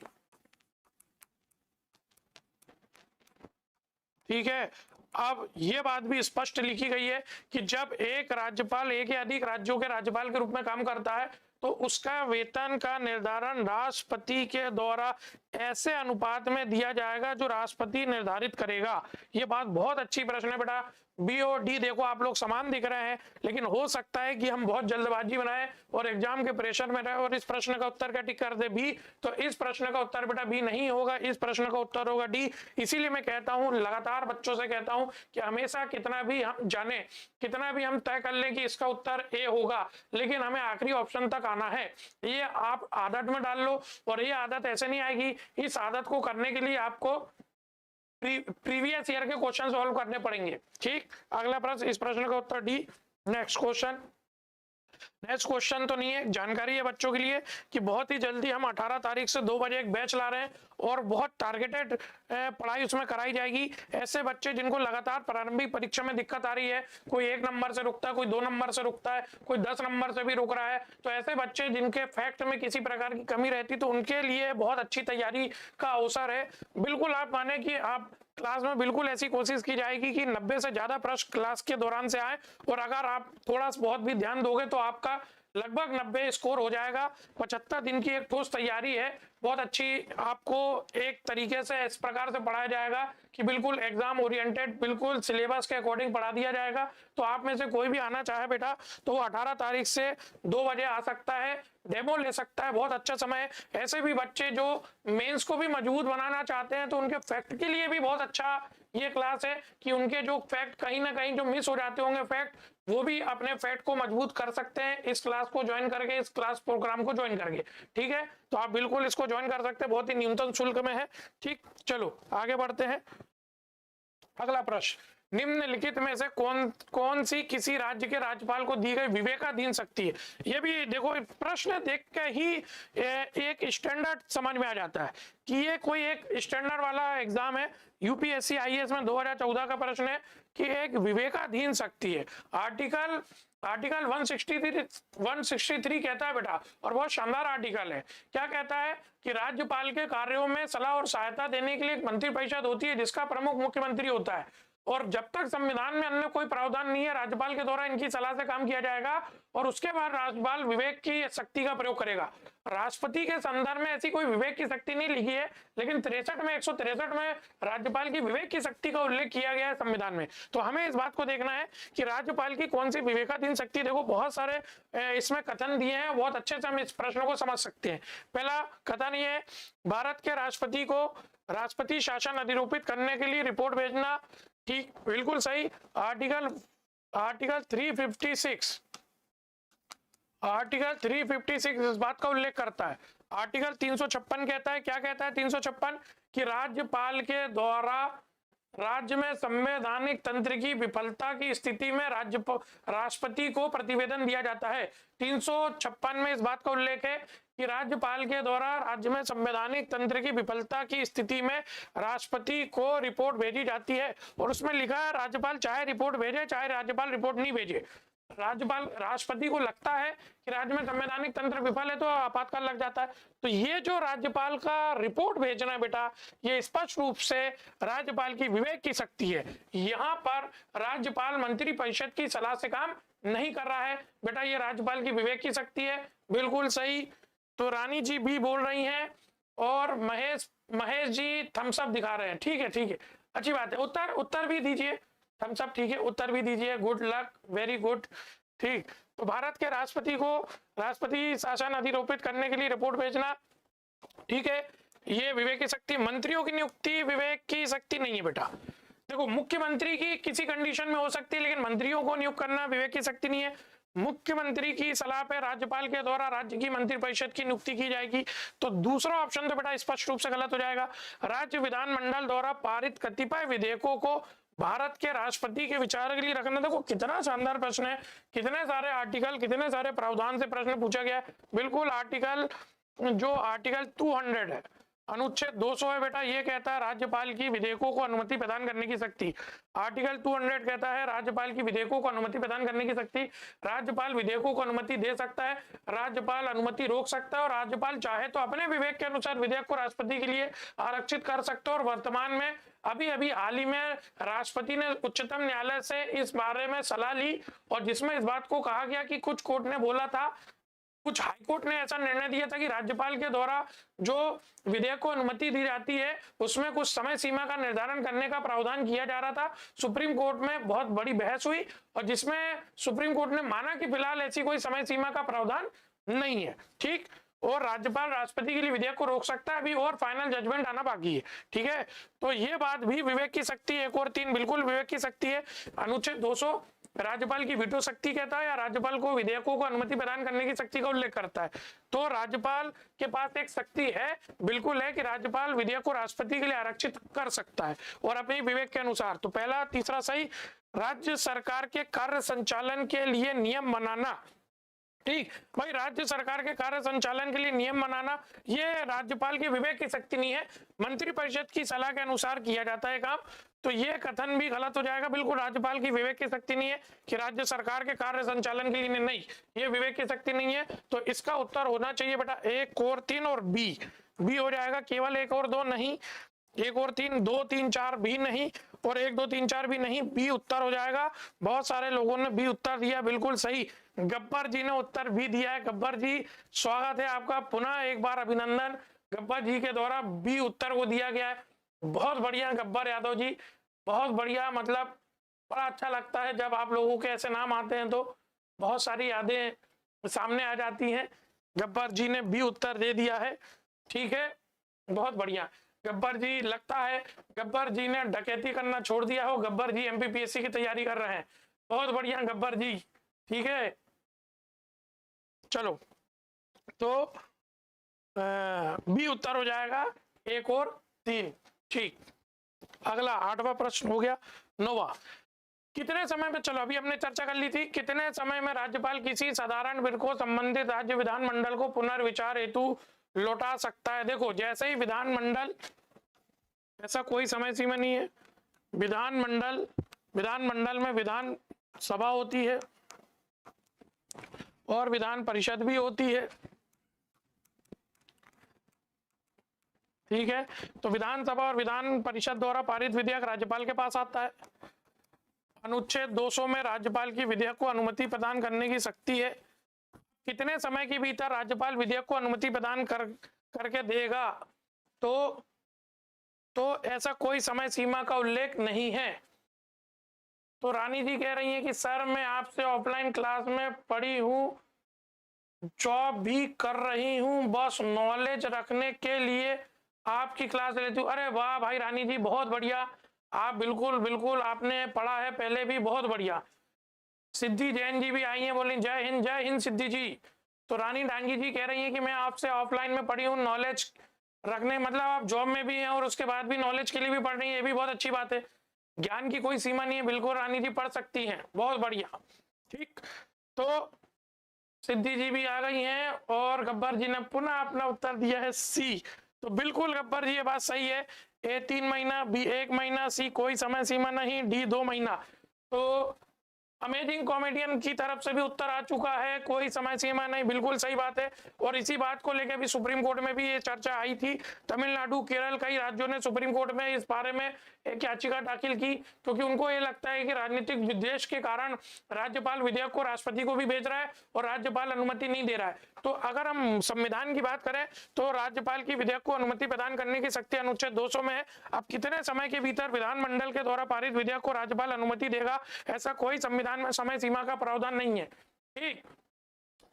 ठीक है। अब ये बात भी स्पष्ट लिखी गई है कि जब एक राज्यपाल एक या अधिक राज्यों के राज्यपाल के रूप में काम करता है तो उसका वेतन का निर्धारण राष्ट्रपति के द्वारा ऐसे अनुपात में दिया जाएगा जो राष्ट्रपति निर्धारित करेगा। ये बात बहुत अच्छी प्रश्न है बेटा। बी और डी देखो आप लोग समान दिख रहे हैं, लेकिन हो सकता है कि हम बहुत जल्दबाजी बनाए और एग्जाम के प्रेशर में रहे और इस प्रश्न का उत्तर क्या टिक कर दे बी। तो इस प्रश्न का उत्तर बेटा बी नहीं होगा, इस प्रश्न का उत्तर होगा डी। इसीलिए मैं कहता हूं, लगातार बच्चों से कहता हूं कि हमेशा कितना भी हम जाने, कितना भी हम तय कर लें कि इसका उत्तर ए होगा, लेकिन हमें आखिरी ऑप्शन तक आना है। ये आप आदत में डाल लो, और ये आदत ऐसे नहीं आएगी। इस आदत को करने के लिए आपको प्रीवियस ईयर के क्वेश्चन सॉल्व करने पड़ेंगे। ठीक, अगला प्रश्न, इस प्रश्न का उत्तर डी। नेक्स्ट क्वेश्चन तो नहीं है, जानकारी है बच्चों के लिए कि बहुत ही जल्दी हम 18 तारीख से 2 बजे एक बैच ला रहे हैं और बहुत टारगेटेड पढ़ाई उसमें कराई जाएगी। ऐसे बच्चे जिनको लगातार प्रारंभिक परीक्षा में दिक्कत आ रही है, कोई 1 नंबर से रुकता है, कोई 2 नंबर से रुकता है, कोई 10 नंबर से भी रुक रहा है, तो ऐसे बच्चे जिनके फैक्ट में किसी प्रकार की कमी रहती तो उनके लिए बहुत अच्छी तैयारी का अवसर है। बिल्कुल आप माने कि आप क्लास में बिल्कुल ऐसी कोशिश की जाएगी कि 90 से ज्यादा प्रश्न क्लास के दौरान से आए, और अगर आप थोड़ा बहुत भी ध्यान दोगे तो आपका लगभग 90 स्कोर हो जाएगा। 75 दिन की एक ठोस तैयारी है, बहुत अच्छी। आपको एक तरीके से इस प्रकार से पढ़ाया जाएगा कि बिल्कुल एग्जाम ओरिएंटेड, बिल्कुल सिलेबस के अकॉर्डिंग पढ़ा दिया जाएगा। तो आप में से कोई भी आना चाहे बेटा तो 18 तारीख से 2 बजे आ सकता है, डेमो ले सकता है, बहुत अच्छा समय है। ऐसे भी बच्चे जो मेंस को भी मजबूत बनाना चाहते हैं तो उनके फैक्ट के लिए भी बहुत अच्छा ये क्लास है कि उनके जो फैक्ट कहीं ना कहीं जो मिस हो जाते होंगे फैक्ट, वो भी अपने फैक्ट को मजबूत कर सकते हैं इस क्लास को ज्वाइन करके, इस क्लास प्रोग्राम को ज्वाइन करके। ठीक है, तो आप बिल्कुल इसको ज्वाइन कर सकते हैं, बहुत ही न्यूनतम शुल्क में है। ठीक, चलो आगे बढ़ते हैं। अगला प्रश्न, निम्नलिखित में से कौन सी किसी राज्य के राज्यपाल को दी गई विवेकाधीन शक्ति है? ये भी देखो, प्रश्न देख के ही एक स्टैंडर्ड समझ में आ जाता है कि ये कोई एक स्टैंडर्ड वाला एग्जाम है। यूपीएससी आईएएस में 2014 का प्रश्न है कि एक विवेकाधीन शक्ति है। आर्टिकल 163 कहता है बेटा, और बहुत शानदार आर्टिकल है। क्या कहता है कि राज्यपाल के कार्यों में सलाह और सहायता देने के लिए एक मंत्रिपरिषद होती है जिसका प्रमुख मुख्यमंत्री होता है, और जब तक संविधान में अन्य कोई प्रावधान नहीं है राज्यपाल के द्वारा इनकी सलाह से काम किया जाएगा, और उसके बाद राज्यपाल विवेक की शक्ति का प्रयोग करेगा। राष्ट्रपति के संदर्भ में ऐसी कोई विवेक की शक्ति नहीं लिखी है, लेकिन 163 में राज्यपाल की विवेक की शक्ति का उल्लेख किया गया है संविधान में। तो हमें इस बात को देखना है कि राज्यपाल की कौन सी विवेकाधीन शक्ति। देखो बहुत सारे इसमें कथन दिए हैं, बहुत अच्छे से हम इस प्रश्न को समझ सकते हैं। पहला कथन ये है, भारत के राष्ट्रपति को राष्ट्रपति शासन अधिरोपित करने के लिए रिपोर्ट भेजना। ठीक, बिल्कुल सही। आर्टिकल 356 इस बात का उल्लेख करता है। आर्टिकल 356 कहता है, क्या कहता है 356, कि राज्यपाल के द्वारा राज्य में संवैधानिक तंत्र की विफलता की स्थिति में राष्ट्रपति को प्रतिवेदन दिया जाता है। 356 में इस बात का उल्लेख है कि राज्यपाल के द्वारा राज्य में संवैधानिक तंत्र की विफलता की स्थिति में राष्ट्रपति को रिपोर्ट भेजी जाती है, और उसमें लिखा है राज्यपाल चाहे रिपोर्ट भेजे चाहे राज्यपाल रिपोर्ट नहीं भेजे। राष्ट्रपति को लगता है कि राज्य में संवैधानिक तंत्र विफल है तो आपातकाल लग जाता है। तो ये जो राज्यपाल का रिपोर्ट भेजना है बेटा, ये स्पष्ट रूप से राज्यपाल की विवेक की शक्ति है। यहाँ पर राज्यपाल मंत्रिपरिषद की सलाह से काम नहीं कर रहा है बेटा, ये राज्यपाल की विवेक की शक्ति है। बिल्कुल सही। तो रानी जी भी बोल रही हैं, और महेश जी थम्स अप दिखा रहे हैं। ठीक है, अच्छी बात है। उत्तर भी दीजिए, थम्स अप, ठीक है, उत्तर भी दीजिए। Good luck, very good. ठीक, तो भारत के राष्ट्रपति को राष्ट्रपति शासन अधिरोपित करने के लिए रिपोर्ट भेजना, ठीक है, ये विवेक की शक्ति। मंत्रियों की नियुक्ति विवेक की शक्ति नहीं है बेटा। देखो, मुख्यमंत्री की किसी कंडीशन में हो सकती है, लेकिन मंत्रियों को नियुक्त करना विवेक की शक्ति नहीं है। मुख्यमंत्री की सलाह पर राज्यपाल के द्वारा राज्य की मंत्रिपरिषद की नियुक्ति की जाएगी। तो दूसरा ऑप्शन तो बेटा स्पष्ट रूप से गलत हो जाएगा। राज्य विधानमंडल द्वारा पारित कतिपय विधेयकों को भारत के राष्ट्रपति के विचार के लिए रखना। देखो कितना शानदार प्रश्न है, कितने सारे आर्टिकल, कितने सारे प्रावधान से प्रश्न पूछा गया है। बिल्कुल, आर्टिकल 200 है, अनुच्छेद 200 है बेटा, ये कहता है राज्यपाल की विधेयकों को अनुमति प्रदान करने की शक्ति। आर्टिकल 200 कहता है राज्यपाल की विधेयकों को अनुमति प्रदान करने की शक्ति। राज्यपाल विधेयकों को अनुमति दे सकता है, राज्यपाल अनुमति रोक सकता है, और राज्यपाल चाहे तो अपने विवेक के अनुसार विधेयक को राष्ट्रपति के लिए आरक्षित कर सकता है। और वर्तमान में अभी हाल ही में राष्ट्रपति ने उच्चतम न्यायालय से इस बारे में सलाह ली, और जिसमें इस बात को कहा गया कि कुछ कोर्ट ने बोला था, कुछ हाईकोर्ट ने ऐसा निर्णय दिया था कि राज्यपाल के द्वारा जो विधेयक को अनुमति दी जाती है उसमें कुछ समय सीमा का निर्धारण करने का प्रावधान किया जा रहा था। सुप्रीम कोर्ट में बहुत बड़ी बहस हुई, और जिसमें सुप्रीम कोर्ट ने माना कि फिलहाल ऐसी कोई समय सीमा का प्रावधान नहीं है। ठीक, और राज्यपाल राष्ट्रपति के लिए विधेयक को रोक सकता है अभी, और फाइनल जजमेंट आना बाकी है। ठीक है, तो ये बात भी विवेक की शक्ति 1 और 3 बिल्कुल विवेक की शक्ति है। अनुच्छेद 200 राज्यपाल की वीटो शक्ति कहता है, या राज्यपाल को विधेयकों को अनुमति प्रदान करने की शक्ति का उल्लेख करता है। तो राज्यपाल के पास एक शक्ति है, बिल्कुल है, कि राज्यपाल विधेयक को राष्ट्रपति के लिए आरक्षित कर सकता है, और अपने विवेक के अनुसार। तो पहला तीसरा सही। राज्य सरकार के कार्य संचालन के लिए नियम बनाना, ठीक भाई, राज्य सरकार के कार्य संचालन के लिए नियम बनाना, ये राज्यपाल की विवेक की शक्ति नहीं है, मंत्रिपरिषद की सलाह के अनुसार किया जाता है काम। तो ये कथन भी गलत हो जाएगा। बिल्कुल राज्यपाल की विवेक की शक्ति नहीं है कि राज्य सरकार के कार्य संचालन के लिए, नहीं, ये विवेक की शक्ति नहीं है। तो इसका उत्तर होना चाहिए बेटा 1 और 3 और बी हो जाएगा। केवल 1 और 2 नहीं, 1 और 3, 2, 3, 4 भी नहीं, और 1, 2, 3, 4 भी नहीं, बी उत्तर हो जाएगा। बहुत सारे लोगों ने बी उत्तर दिया, बिल्कुल सही। गब्बर जी ने उत्तर भी दिया है। गब्बर जी, स्वागत है आपका, पुनः एक बार अभिनंदन। गब्बर जी के द्वारा बी उत्तर को दिया गया है। बहुत बढ़िया गब्बर यादव जी, बहुत बढ़िया। मतलब बड़ा अच्छा लगता है जब आप लोगों के ऐसे नाम आते हैं, तो बहुत सारी यादें सामने आ जाती हैं। गब्बर जी ने बी उत्तर दे दिया है, ठीक है, बहुत बढ़िया। गब्बर जी, लगता है गब्बर जी ने डकैती करना छोड़ दिया हो, गब्बर जी एमपीपीएससी की तैयारी कर रहे हैं। बहुत बढ़िया गब्बर जी, ठीक है। चलो, तो बी उत्तर हो जाएगा 1 और 3। ठीक, अगला 8वां प्रश्न हो गया। 9वां, कितने समय में, चलो अभी हमने चर्चा कर ली थी, कितने समय में राज्यपाल किसी साधारण बिल को संबंधित राज्य विधानमंडल को पुनर्विचार हेतु लौटा सकता है। देखो जैसे ही विधानमंडल, ऐसा कोई समय सीमा नहीं है, विधानमंडल में विधान सभा होती है और विधान परिषद भी होती है, ठीक है। तो विधानसभा और विधान परिषद द्वारा पारित विधेयक राज्यपाल के पास आता है। अनुच्छेद 200 में राज्यपाल की विधेयक को अनुमति प्रदान करने की शक्ति है। कितने समय के भीतर राज्यपाल विधेयक को अनुमति प्रदान करके देगा, तो ऐसा कोई समय सीमा का उल्लेख नहीं है। तो रानी जी कह रही हैं कि सर मैं आपसे ऑफलाइन क्लास में पढ़ी हूँ, जॉब भी कर रही हूँ, बस नॉलेज रखने के लिए आपकी क्लास लेती हूँ। अरे वाह भाई रानी जी, बहुत बढ़िया, आप बिल्कुल बिल्कुल आपने पढ़ा है पहले भी, बहुत बढ़िया। सिद्धि जैन जी भी आई हैं, बोली जय हिंद सिद्धि जी। तो रानी डांगी जी कह रही हैं कि मैं आपसे ऑफलाइन में पढ़ी हूँ, नॉलेज रखने मतलब आप जॉब में भी हैं और उसके बाद भी नॉलेज के लिए भी पढ़ रही है, ये भी बहुत अच्छी बात है। ज्ञान की कोई सीमा नहीं है, बिल्कुल रानी जी पढ़ सकती हैं, बहुत बढ़िया, ठीक। तो सिद्धि जी भी आ गई हैं और गब्बर जी ने पुनः अपना उत्तर दिया है सी। तो बिल्कुल गब्बर जी ये बात सही है, ए 3 महीना, बी 1 महीना, सी कोई समय सीमा नहीं, डी 2 महीना। तो अमेजिंग कॉमेडियन की तरफ से भी उत्तर आ चुका है, कोई समय सीमा नहीं, बिल्कुल सही बात है। और इसी बात को लेकर भी सुप्रीम कोर्ट में भी ये चर्चा आई थी। तमिलनाडु, केरल, कई राज्यों ने सुप्रीम कोर्ट में इस बारे में एक याचिका दाखिल की, क्योंकि उनको ये लगता है कि राजनीतिक विद्वेष के कारण राज्यपाल विधेयक को राष्ट्रपति को भी भेज रहा है और राज्यपाल अनुमति नहीं दे रहा है। तो अगर हम संविधान की बात करें तो राज्यपाल की विधेयक को अनुमति प्रदान करने की शक्ति अनुच्छेद 200 में है। अब कितने समय के भीतर विधानमंडल के द्वारा पारित विधेयक को राज्यपाल अनुमति देगा, ऐसा कोई संविधान में समय सीमा का प्रावधान नहीं है, ठीक।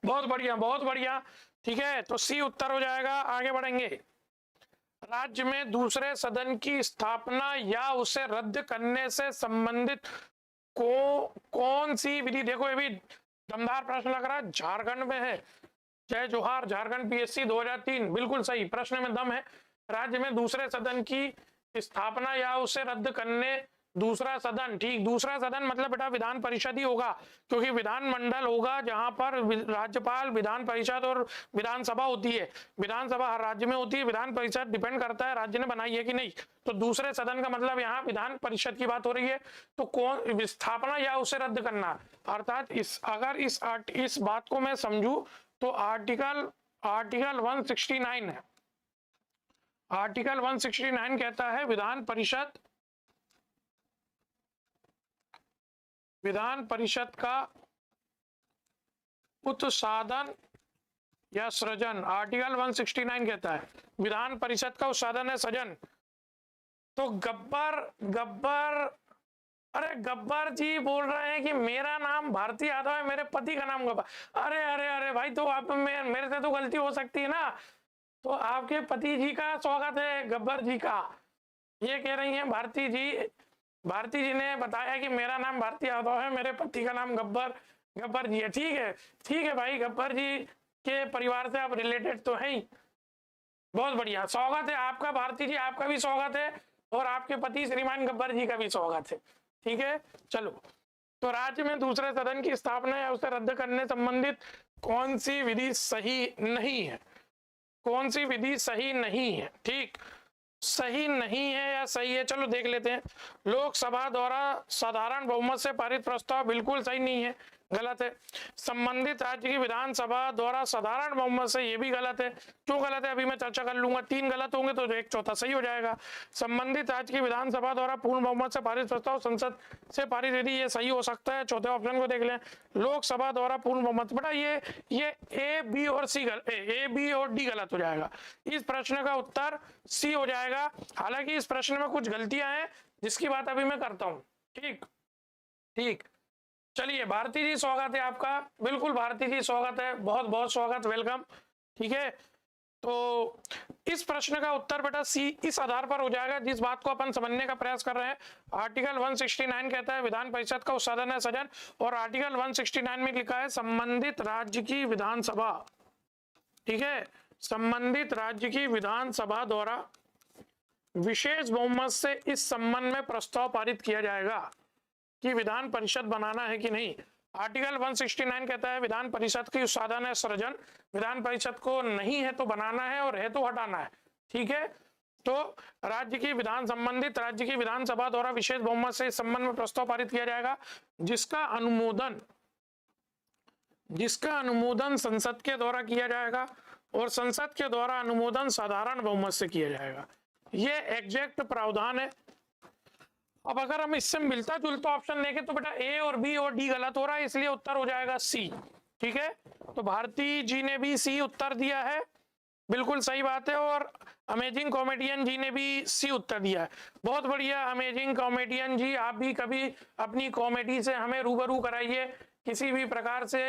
बहुत बढ़िया, बहुत बढ़िया, ठीक है। तो सी उत्तर हो जाएगा। आगे बढ़ेंगे। राज्य में दूसरे सदन की स्थापना या उसे रद्द करने से संबंधित कौन सी विधि, देखो ये भी दमदार प्रश्न लग रहा है, झारखंड में है। जय जोहार, झारखंड पीएससी 2003, बिल्कुल सही, प्रश्न में दम है। राज्य में दूसरे सदन की स्थापना या उसे रद्द करने, दूसरा सदन, ठीक, दूसरा सदन मतलब बेटा विधान परिषद ही होगा, क्योंकि विधानमंडल होगा जहां पर राज्यपाल, विधान परिषद और विधानसभा होती है। विधानसभा हर राज्य में होती है, विधान परिषद डिपेंड करता है राज्य ने बनाई है कि नहीं। तो दूसरे सदन का मतलब यहाँ विधान परिषद की बात हो रही है। तो कौन स्थापना या उसे रद्द करना, अर्थात अगर इस बात को मैं समझू तो आर्टिकल 169 है। आर्टिकल 169 कहता है विधान परिषद का उत्साधन या सृजन, आर्टिकल 169 कहता है विधान परिषद का उत्साधन है सृजन। तो अरे गब्बर जी बोल रहे हैं कि मेरा नाम भारती यादव है, मेरे पति का नाम गब्बर। अरे अरे अरे भाई, तो आप मेरे से तो गलती हो सकती है ना। तो आपके पति जी का स्वागत है, गब्बर जी का। ये कह रही हैं भारती जी ने बताया कि मेरा नाम भारती यादव है, मेरे पति का नाम गब्बर जी है। ठीक है भाई, गब्बर जी के परिवार से आप रिलेटेड तो हैं ही। बहुत बढ़िया, स्वागत है आपका भारती जी, आपका भी स्वागत है और आपके पति श्रीमान गब्बर जी का भी स्वागत है, ठीक है। चलो, तो राज्य में दूसरे सदन की स्थापना या उसे रद्द करने संबंधित कौन सी विधि सही नहीं है, कौन सी विधि सही नहीं है, ठीक, सही नहीं है या सही है, चलो देख लेते हैं। लोकसभा द्वारा साधारण बहुमत से पारित प्रस्ताव बिल्कुल सही नहीं है, गलत है। संबंधित राज्य की विधानसभा द्वारा साधारण बहुमत से, ये भी गलत है। क्यों गलत है अभी मैं चर्चा कर लूंगा, 3 गलत होंगे तो 1 चौथा सही हो जाएगा। संबंधित राज्य की विधानसभा द्वारा पूर्ण बहुमत से पारित प्रस्ताव संसद से पारित यदि ये सही हो सकता है। चौथे ऑप्शन को देख लें, लोकसभा द्वारा पूर्ण बहुमत, बेटा ये ए बी और डी गलत हो जाएगा। इस प्रश्न का उत्तर सी हो जाएगा। हालांकि इस प्रश्न में कुछ गलतियां हैं जिसकी बात अभी मैं करता हूं, ठीक। चलिए, भारती जी स्वागत है आपका, बिल्कुल भारती जी स्वागत है, बहुत बहुत स्वागत, वेलकम, ठीक है। तो इस प्रश्न का उत्तर बेटा सी इस आधार पर हो जाएगा जिस बात को अपन समझने का प्रयास कर रहे हैं। आर्टिकल 169 कहता है विधान परिषद का उत्साधन है सदन, और आर्टिकल 169 में लिखा है संबंधित राज्य की विधानसभा, ठीक है, संबंधित राज्य की विधानसभा द्वारा विशेष बहुमत से इस संबंध में प्रस्ताव पारित किया जाएगा। कि विधान परिषद बनाना है कि नहीं। आर्टिकल 169 कहता है विधान परिषद की उत्साधन है सृजन, विधान परिषद को नहीं है तो बनाना है और है तो हटाना है। ठीक है, तो राज्य की विधान संबंधित राज्य की विधानसभा द्वारा विशेष बहुमत से इस संबंध में प्रस्ताव पारित किया जाएगा, जिसका अनुमोदन संसद के द्वारा किया जाएगा और संसद के द्वारा अनुमोदन साधारण बहुमत से किया जाएगा। ये एग्जैक्ट प्रावधान है। अब अगर हम इससे मिलता जुलता ऑप्शन देखें तो बेटा ए और बी और डी गलत हो रहा है, इसलिए उत्तर हो जाएगा सी। ठीक है, तो भारती जी ने भी सी उत्तर दिया है, बिल्कुल सही बात है। और अमेजिंग कॉमेडियन जी ने भी सी उत्तर दिया है, बहुत बढ़िया। अमेजिंग कॉमेडियन जी, आप भी कभी अपनी कॉमेडी से हमें रूबरू कराइए। किसी भी प्रकार से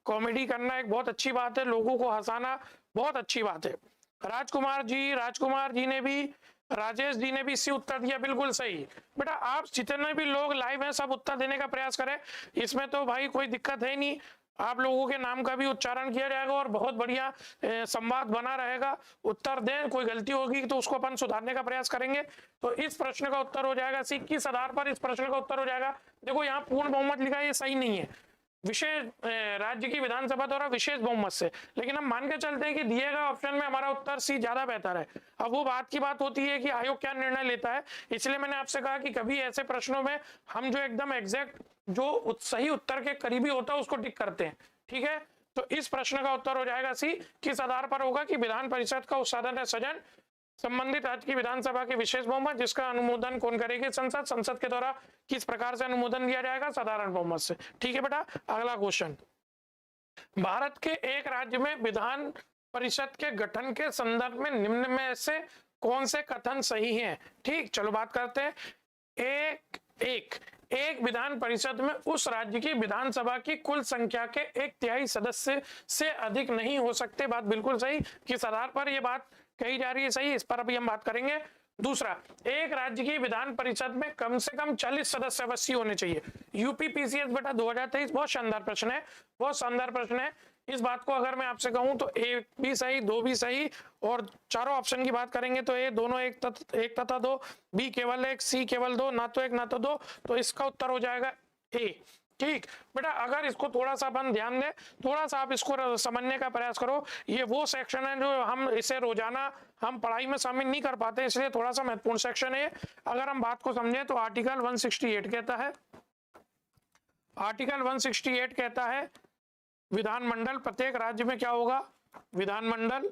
कॉमेडी करना एक बहुत अच्छी बात है, लोगों को हंसाना बहुत अच्छी बात है। राजकुमार जी ने भी, राजेश जी ने भी सी उत्तर दिया, बिल्कुल सही। बेटा आप जितने भी लोग लाइव हैं सब उत्तर देने का प्रयास करें, इसमें तो भाई कोई दिक्कत है नहीं। आप लोगों के नाम का भी उच्चारण किया जाएगा और बहुत बढ़िया संवाद बना रहेगा। उत्तर दें, कोई गलती होगी तो उसको अपन सुधारने का प्रयास करेंगे। तो इस प्रश्न का उत्तर हो जाएगा सी। किस आधार पर इस प्रश्न का उत्तर हो जाएगा? देखो यहाँ पूर्ण बहुमत लिखा है, ये सही नहीं है। विशेष राज्य की विधानसभा द्वारा विशेष बहुमत से, लेकिन हम मान के चलते हैं कि दिए गए ऑप्शन में हमारा उत्तर सी ज्यादा बेहतर है। अब वो बात की बात होती है कि आयोग क्या निर्णय लेता है, इसलिए मैंने आपसे कहा कि कभी ऐसे प्रश्नों में हम जो एकदम एग्जैक्ट जो सही उत्तर के करीबी होता है उसको टिक करते हैं। ठीक है, तो इस प्रश्न का उत्तर हो जाएगा सी। किस आधार पर होगा कि विधान परिषद का उत्साधन है सृजन, संबंधित राज्य की विधानसभा के विशेष बहुमत, जिसका अनुमोदन कौन करेगी? संसद। संसद के द्वारा किस प्रकार से अनुमोदन दिया जाएगा? साधारण बहुमत से। ठीक है बेटा, अगला क्वेश्चन, भारत के एक राज्य में विधान परिषद के गठन के संदर्भ में निम्न में से कौन से कथन सही हैं? ठीक, चलो बात करते हैं। एक विधान परिषद में उस राज्य की विधानसभा की कुल संख्या के 1/3 सदस्य से अधिक नहीं हो सकते। बात बिल्कुल सही। किस आधार पर यह बात कही जा रही है? सही, इस पर अभी हम बात करेंगे। दूसरा, एक राज्य की विधान परिषद में कम से कम 40 सदस्य अवश्य होने चाहिए। यूपी पीसीएस बेटा 2023, बहुत शानदार प्रश्न है, बहुत शानदार प्रश्न है। इस बात को अगर मैं आपसे कहूं तो ए भी सही, दो भी सही, और चारों ऑप्शन की बात करेंगे तो ए दोनों एक तथा दो, बी केवल एक, सी केवल दो, ना तो एक ना तो दो, तो इसका उत्तर हो जाएगा ए। ठीक बेटा, अगर इसको थोड़ा सा अपन ध्यान दें, थोड़ा सा आप इसको समझने का प्रयास करो। ये वो सेक्शन है जो हम इसे रोजाना हम पढ़ाई में शामिल नहीं कर पाते, इसलिए थोड़ा सा महत्वपूर्ण सेक्शन है। अगर हम बात को समझें तो आर्टिकल 168 कहता है, आर्टिकल 168 कहता है विधानमंडल प्रत्येक राज्य में क्या होगा? विधानमंडल।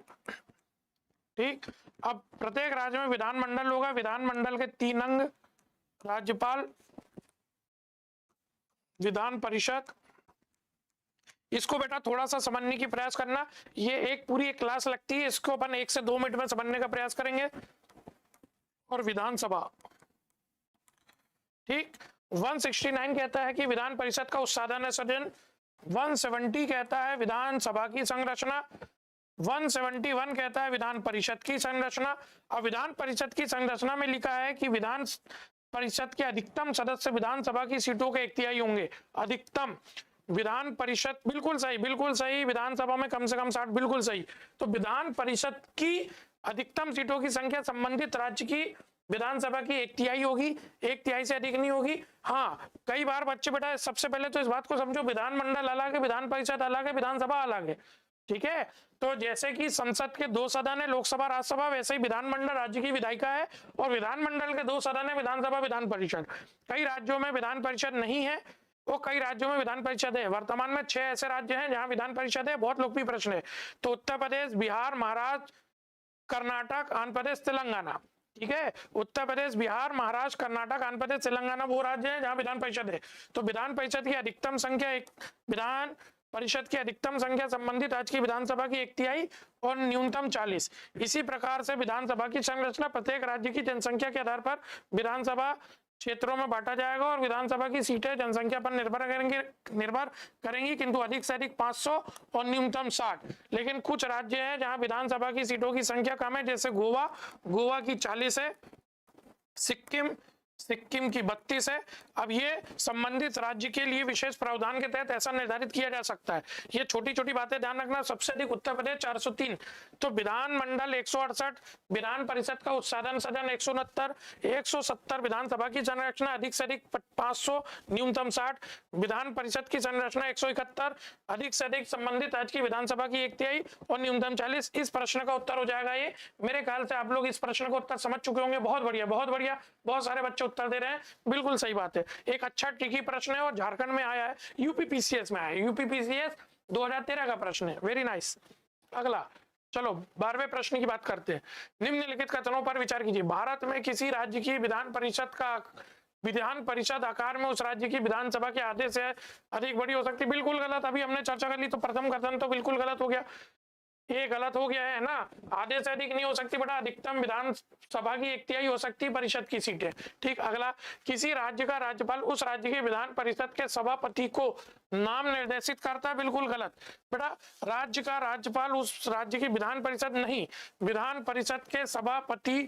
ठीक, अब प्रत्येक राज्य में विधानमंडल होगा। विधानमंडल के 3 अंग, राज्यपाल, विधान परिषद। इसको बेटा थोड़ा सा समझने की प्रयास करना, ये एक पूरी एक क्लास लगती है, इसको अपन 1 से 2 मिनट में समझने का प्रयास करेंगे। और विधानसभा, ठीक, 169 कहता है कि विधान परिषद का उत्साधन है सृजन, 170 कहता है विधानसभा की संरचना, 171 कहता है विधान परिषद की संरचना। अब विधान परिषद की संरचना में लिखा है कि विधान परिषद के अधिकतम सदस्य विधानसभा की सीटों के 1/3 होंगे। अधिकतम विधान परिषद, बिल्कुल सही, बिल्कुल सही। विधानसभा में कम से कम 60, बिल्कुल सही। तो विधान परिषद की अधिकतम सीटों की संख्या संबंधित राज्य की विधानसभा की 1/3 होगी, 1/3 से अधिक नहीं होगी। हाँ, कई बार बच्चे बेटा सबसे पहले तो इस बात को समझो, विधानमंडल अलग है, विधान परिषद अलग है, विधानसभा अलग है। ठीक है, तो जैसे कि संसद के 2 सदन है, लोकसभा राज्यसभा, वैसे ही विधानमंडल राज्य की विधायिका है, और विधानमंडल के 2 सदन है, विधानसभा विधान परिषद। कई राज्यों में विधान परिषद नहीं है और कई राज्यों में विधान परिषद है। वर्तमान में 6 ऐसे राज्य हैं जहां विधान परिषद है। बहुत लोकप्रिय प्रश्न है। तो उत्तर प्रदेश, बिहार, महाराष्ट्र, कर्नाटक, आंध्र प्रदेश, तेलंगाना। ठीक है, उत्तर प्रदेश, बिहार, महाराष्ट्र, कर्नाटक, आंध्र प्रदेश, तेलंगाना वो राज्य हैं जहां विधान परिषद है। तो विधान परिषद की अधिकतम संख्या, विधान परिषद की अधिकतम संख्या संबंधित राज्य की विधानसभा की 1/3 और न्यूनतम 40। इसी प्रकार से विधानसभा की संरचना प्रत्येक राज्य की जनसंख्या के आधार पर विधानसभा क्षेत्रों में बांटा जाएगा और विधानसभा की सीटें जनसंख्या पर निर्भर करेंगी, किंतु अधिक से अधिक 500 और न्यूनतम 60। लेकिन कुछ राज्य हैं जहां विधानसभा की सीटों की संख्या कम है, जैसे गोवा की 40 है, सिक्किम सिक्किम की 32 है। अब ये संबंधित राज्य के लिए विशेष प्रावधान के तहत ऐसा निर्धारित किया जा सकता है। ये छोटी छोटी बातें ध्यान रखना। सबसे अधिक उत्तर प्रदेश 403, तो विधानमंडल 168, विधान परिषद का उत्साधन सदन 169, 170 विधानसभा की संरचना अधिक से अधिक 500, न्यूनतम 60, विधान परिषद की संरचना 171, अधिक से अधिक संबंधित राज्य की विधानसभा की 1/3 और न्यूनतम 40। इस प्रश्न का उत्तर हो जाएगा ये। मेरे ख्याल से आप लोग इस प्रश्न का उत्तर समझ चुके होंगे। बहुत बढ़िया, बहुत बढ़िया, बहुत सारे बच्चे उत्तर दे रहे हैं, बिल्कुल सही बात है। एक अच्छा ट्रिकी प्रश्न है और झारखंड में आया है, यूपीपीसीएस में आया है, यूपीपीसीएस 2013 का प्रश्न है। Very nice. अगला चलो 12वें प्रश्न की बात करते हैं। निम्नलिखित कथनों पर विचार कीजिए। भारत में किसी राज्य की विधान परिषद आकार में उस राज्य की विधानसभा के आधे से अधिक बड़ी हो सकती है। बिल्कुल गलत। अभी हमने चर्चा कर ली, तो प्रथम कथन तो बिल्कुल गलत हो गया, ये गलत हो गया है ना। आधे से अधिक नहीं हो सकती बेटा, अधिकतम विधानसभा की 1/3 हो सकती है परिषद की सीटें। ठीक। अगला, किसी राज्य का राज्यपाल उस राज्य के विधान परिषद के सभापति को नाम निर्देशित करता है। बिल्कुल गलत बेटा, राज्य का राज्यपाल उस राज्य की विधान परिषद नहीं, विधान परिषद के सभापति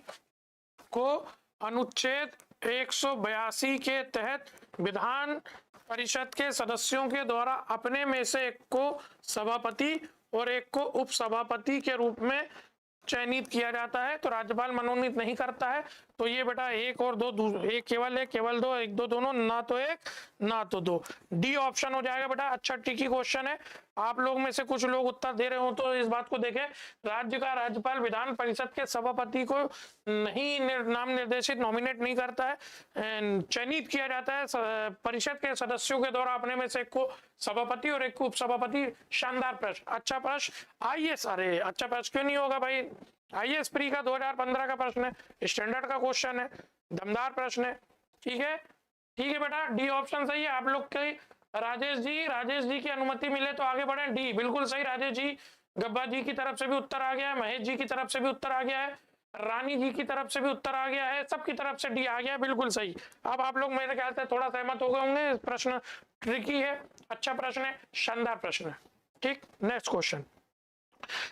को अनुच्छेद 182 के तहत विधान परिषद के सदस्यों के द्वारा अपने में से एक को सभापति और एक को उपसभापति के रूप में चयनित किया जाता है। तो राज्यपाल मनोनीत नहीं करता है। तो ये बेटा 1 और 2, एक केवल 2, 1 2 दोनों, ना तो 1 ना तो 2, डी ऑप्शन हो जाएगा बेटा। अच्छा ट्रिकी क्वेश्चन है। आप लोग में से कुछ लोग उत्तर दे रहे हो तो इस बात को देखें, राज्य का राज्यपाल विधान परिषद के सभापति को नहीं नाम निर्देशित नॉमिनेट नहीं करता है, चयनित किया जाता है परिषद के सदस्यों के द्वारा अपने में से एक को सभापति और एक को उपसभापति। शानदार प्रश्न, अच्छा प्रश्न। आईएएस, अरे अच्छा प्रश्न क्यों नहीं होगा भाई, आईएएस प्री का 2015 का प्रश्न है, स्टैंडर्ड का क्वेश्चन है, दमदार प्रश्न है। ठीक है, ठीक है बेटा, डी ऑप्शन सही है। आप लोग के राजेश जी की अनुमति मिले तो आगे बढ़े। डी बिल्कुल सही। राजेश जी, गब्बा जी की तरफ से भी उत्तर आ गया है, महेश जी की तरफ से भी उत्तर आ गया है, रानी जी की तरफ से भी उत्तर आ गया है, सबकी तरफ से डी आ गया, बिल्कुल सही। अब आप लोग मेरे ख्याल से थोड़ा सहमत हो गए होंगे। प्रश्न ट्रिकी है, अच्छा प्रश्न है, शानदार प्रश्न है। ठीक, नेक्स्ट क्वेश्चन।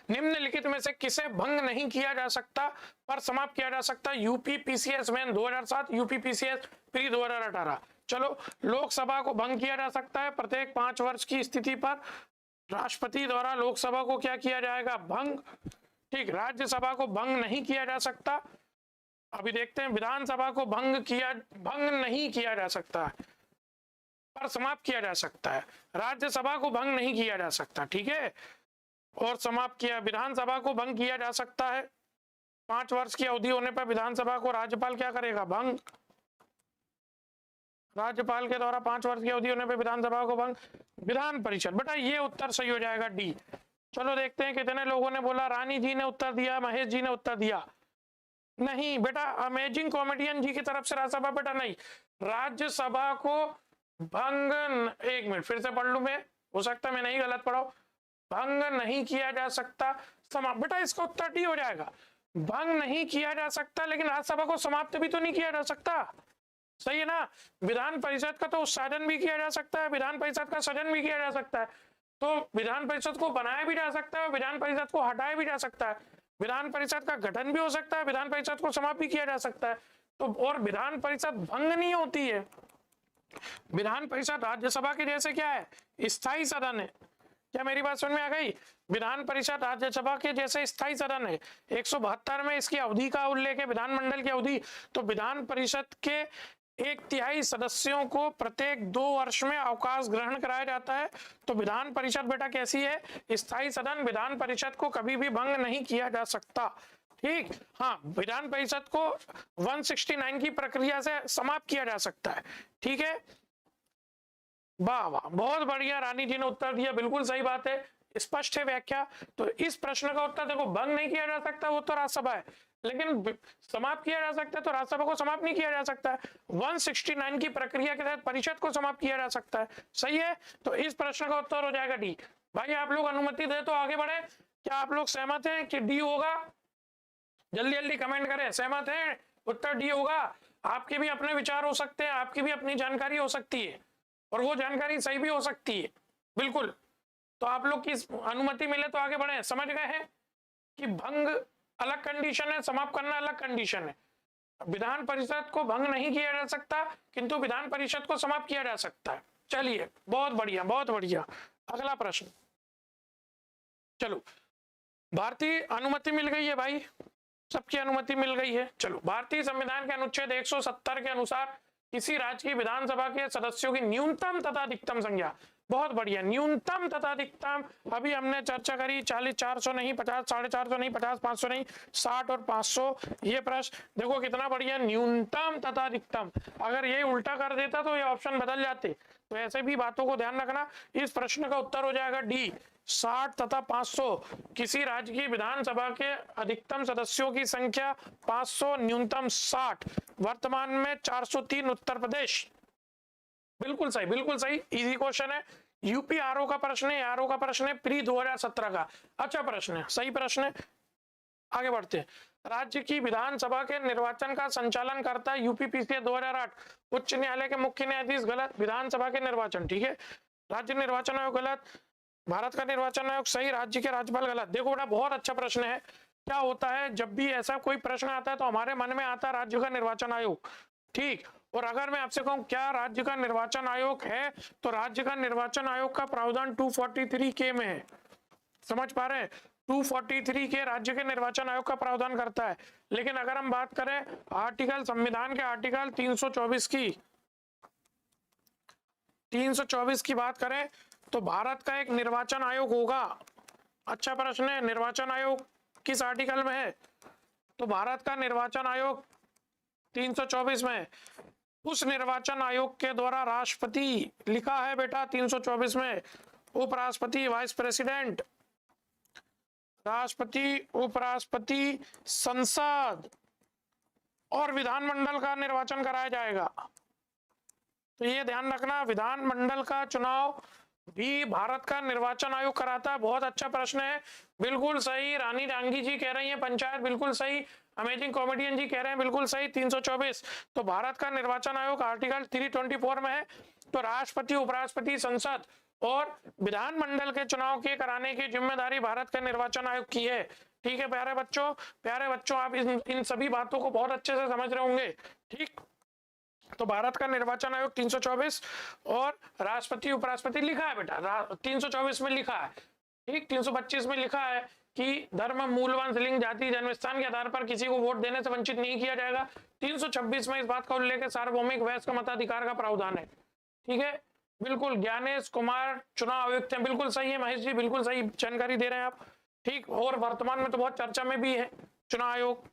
निम्नलिखित में से किसे भंग नहीं किया जा सकता पर समाप्त किया जा सकता? यूपीपीसीएस में 2007, यूपीपीसीएस प्री 2018। चलो, लोकसभा को भंग किया जा सकता है प्रत्येक 5 वर्ष की स्थिति पर। राष्ट्रपति द्वारा लोकसभा को क्या किया जाएगा? भंग। ठीक, राज्यसभा को भंग नहीं किया जा सकता। अभी देखते हैं, विधानसभा को भंग नहीं किया जा सकता पर समाप्त किया जा सकता है। राज्यसभा को भंग नहीं किया जा सकता, ठीक है, और समाप्त किया। विधानसभा को भंग किया जा सकता है 5 वर्ष की अवधि होने पर। विधानसभा को राज्यपाल क्या करेगा? भंग। राज्यपाल के द्वारा 5 वर्ष की अवधि होने पर विधानसभा को भंग। विधान परिषद, बेटा ये उत्तर सही हो जाएगा, डी। चलो देखते हैं कितने लोगों ने बोला। रानी जी ने उत्तर दिया, महेश जी ने उत्तर दिया। नहीं बेटा, अमेजिंग कॉमेडियन जी की तरफ से राज्यसभा, बेटा नहीं, राज्यसभा को भंग, एक मिनट फिर से पढ़ लूं मैं, हो सकता है मैं नहीं गलत पढ़ा, भंग नहीं किया जा सकता, समाप्त। बेटा इसका उत्तर डी हो जाएगा, भंग नहीं किया जा सकता, लेकिन राज्यसभा को समाप्त भी तो नहीं किया जा सकता। सही है ना। विधान परिषद का तो सदन भी किया जा सकता है, विधान परिषद का सदन भी किया जा सकता है, तो विधान परिषद को बनाया भी जा सकता है, विधान परिषद को हटाया भी जा सकता है, विधान परिषद का गठन भी हो सकता है, विधान परिषद को समाप्त भी किया जा सकता है। तो और विधान परिषद भंग नहीं होती है। विधान परिषद राज्यसभा के जैसे क्या है? स्थायी सदन है। क्या मेरी बात समझ में आ गई? विधान परिषद राज्यसभा के जैसे स्थायी सदन है। 172 में इसकी अवधि का उल्लेख है, विधानमंडल की अवधि। तो विधान परिषद के 1/3 सदस्यों को प्रत्येक 2 वर्ष में अवकाश ग्रहण कराया जाता है। तो विधान परिषद बेटा कैसी है? स्थायी सदन। विधान परिषद को कभी भी भंग नहीं किया जा सकता। ठीक, हाँ, विधान परिषद को 169 की प्रक्रिया से समाप्त किया जा सकता है। ठीक है, वाह वाह, बहुत बढ़िया, रानी जी ने उत्तर दिया, बिल्कुल सही बात है, स्पष्ट है व्याख्या। तो इस प्रश्न का उत्तर देखो, भंग नहीं किया जा सकता वो तो राज्यसभा है, लेकिन समाप्त किया जा सकता है तो राज्यसभा को समाप्त नहीं किया जा सकता है। 169 की प्रक्रिया के तहत परिषद को समाप्त किया जा सकता है। सही है, तो इस प्रश्न का उत्तर हो जाएगा डी। भाई आप लोग अनुमति दे तो आगे बढ़े। क्या आप लोग सहमत हैं कि डी होगा? जल्दी जल्दी कमेंट करें, सहमत हैं? उत्तर डी होगा। आपके भी अपने विचार हो सकते हैं, आपकी भी अपनी जानकारी हो सकती है, और वो जानकारी सही भी हो सकती है, बिल्कुल। तो आप लोग की अनुमति मिले तो आगे बढ़े। समझ गए हैं कि भंग अलग कंडीशन है, समाप्त करना अलग कंडीशन है। विधान परिषद को भंग नहीं किया जा सकता, किंतु विधान परिषद को समाप्त किया जा सकता है। चलिए, बहुत बढ़िया बहुत बढ़िया। अगला प्रश्न, चलो, भारतीय अनुमति मिल गई है भाई, सबकी अनुमति मिल गई है। चलो, भारतीय संविधान के अनुच्छेद 170 के अनुसार किसी राज्य की विधानसभा के सदस्यों की न्यूनतम तथा अधिकतम संख्या, बहुत बढ़िया, न्यूनतम तथा अधिकतम अभी हमने चर्चा करी, 40, 400 नहीं, 50, 450 नहीं, 50, 500 नहीं, 60 और 500। ये प्रश्न देखो कितना बढ़िया, न्यूनतम तथा अधिकतम। अगर ये उल्टा कर देता तो ये ऑप्शन बदल जाते। तो ऐसे भी बातों को ध्यान रखना। इस प्रश्न का उत्तर हो जाएगा डी, 60 तथा 500। किसी राज्य की विधानसभा के अधिकतम सदस्यों की संख्या 500, न्यूनतम 60। वर्तमान में 403 उत्तर प्रदेश। बिल्कुल सही, बिल्कुल सही, इजी क्वेश्चन है। यूपी आरओ का प्रश्न है, आरओ का प्रश्न है, प्री 2017 का। अच्छा प्रश्न है, सही प्रश्न है। आगे बढ़ते हैं। राज्य की विधानसभा के निर्वाचन का संचालन करता है यूपीपीसीए 2008। उच्च न्यायालय के मुख्य न्यायाधीश गलत, विधानसभा के निर्वाचन ठीक है। राज्य निर्वाचन आयोग गलत, भारत का निर्वाचन आयोग सही, राज्य के राज्यपाल गलत। देखो बेटा, बहुत अच्छा प्रश्न है। क्या होता है, जब भी ऐसा कोई प्रश्न आता है तो हमारे मन में आता है राज्य का निर्वाचन आयोग, ठीक। और अगर मैं आपसे कहूं क्या राज्य का निर्वाचन आयोग है, तो राज्य का निर्वाचन आयोग का प्रावधान 243 के में है। समझ पा रहे हैं, 243 के राज्य के निर्वाचन आयोग का प्रावधान करता है। लेकिन अगर हम बात करें आर्टिकल, संविधान के आर्टिकल 324 की बात करें तो भारत का एक निर्वाचन आयोग होगा। अच्छा प्रश्न है, निर्वाचन आयोग किस आर्टिकल में है, तो भारत का निर्वाचन आयोग 324 में। उस निर्वाचन आयोग के द्वारा राष्ट्रपति लिखा है बेटा 324 में, उपराष्ट्रपति, वाइस प्रेसिडेंट, राष्ट्रपति, उपराष्ट्रपति, संसद और विधानमंडल का निर्वाचन कराया जाएगा। तो ये ध्यान रखना, विधानमंडल का चुनाव भी भारत का निर्वाचन आयोग कराता है। बहुत अच्छा प्रश्न है, बिल्कुल सही। रानी डांगी जी कह रही हैं पंचायत, बिल्कुल सही। अमेजिंग कॉमेडियन जी कह रहे हैं बिल्कुल सही, 324। तो भारत का निर्वाचन आयोग आर्टिकल 324 में है। तो राष्ट्रपति, उपराष्ट्रपति, संसद और विधानमंडल के चुनाव के कराने की जिम्मेदारी भारत के निर्वाचन आयोग की है। ठीक है प्यारे बच्चों, आप इन सभी बातों को बहुत अच्छे से समझ रहे होंगे, ठीक। तो भारत का निर्वाचन आयोग 324 और राष्ट्रपति, उपराष्ट्रपति लिखा है बेटा, 324 में लिखा है, ठीक। 325 में लिखा है कि धर्म, मूल वंश, लिंग, जाति, जन्मस्थान के आधार पर किसी को वोट देने से वंचित नहीं किया जाएगा। 326 में इस बात का उल्लेख है, सार्वभौमिक वयस्क मताधिकार का प्रावधान है, ठीक है। बिल्कुल, ज्ञानेश कुमार चुनाव आयुक्त हैं, बिल्कुल सही है। महेश जी बिल्कुल सही जानकारी दे रहे हैं आप, ठीक। और वर्तमान में तो बहुत चर्चा में भी है चुनाव आयोग,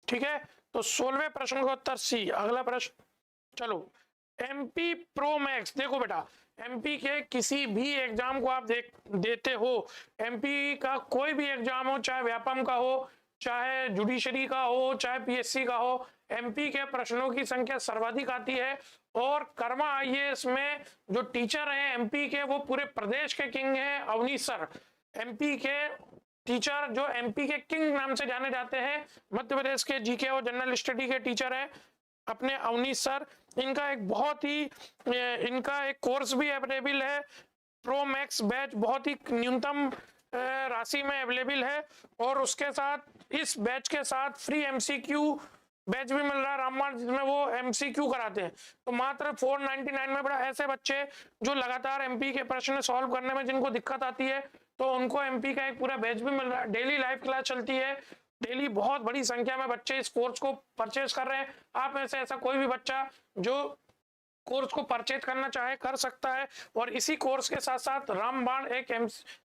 ठीक है। तो 16वें प्रश्न का उत्तर सी। अगला प्रश्न, चलो, एमपी प्रो मैक्स। देखो बेटा, एमपी के किसी भी एग्जाम को आप देते हो, एमपी का कोई भी एग्जाम हो, चाहे व्यापम का हो, चाहे जुडिशरी का हो, चाहे पीएससी का हो, एमपी के प्रश्नों की संख्या सर्वाधिक आती है। और कर्मा आईएएस में जो टीचर हैं एमपी के, वो पूरे प्रदेश के किंग हैं, अवनीश सर। एमपी के टीचर जो एमपी के किंग नाम से जाने जाते हैं, मध्य प्रदेश के जीके और जनरल स्टडी के टीचर हैं अपने अवनीश सर। इनका एक कोर्स भी अवेलेबल है, प्रो मैक्स बैच, बहुत ही न्यूनतम राशि में अवेलेबल है। और उसके साथ इस बैच के साथ फ्री एमसीक्यू बैच भी मिल रहा है राममान, जिसमें वो एमसीक्यू कराते हैं। तो मात्र 499 में बड़ा, ऐसे बच्चे जो लगातार एमपी के प्रश्न सॉल्व करने में जिनको दिक्कत आती है, तो उनको एमपी का एक पूरा बैच भी मिल रहा है। डेली लाइव क्लास चलती है, डेली बहुत बड़ी संख्या में बच्चे इस कोर्स को परचेज कर रहे हैं। आप में से ऐसा कोई भी बच्चा जो कोर्स को परचेज करना चाहे कर सकता है। और इसी कोर्स के साथ साथ रामबाण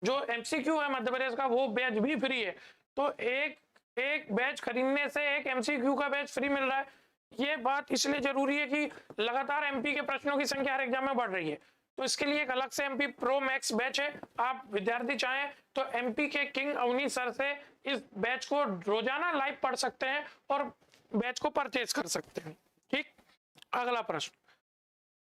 जो एमसीक्यू है मध्य प्रदेश का, वो बैच भी फ्री है। तो एक बैच खरीदने से एक एमसीक्यू का बैच फ्री मिल रहा है। ये बात इसलिए जरूरी है कि लगातार एमपी के प्रश्नों की संख्या हर एग्जाम में बढ़ रही है। तो इसके लिए एक अलग से एमपी प्रो मैक्स बैच है। आप विद्यार्थी चाहें तो एमपी के किंग अवनीश सर से इस बैच को रोजाना लाइव पढ़ सकते हैं और बैच को परचेज कर सकते हैं, ठीक। अगला प्रश्न,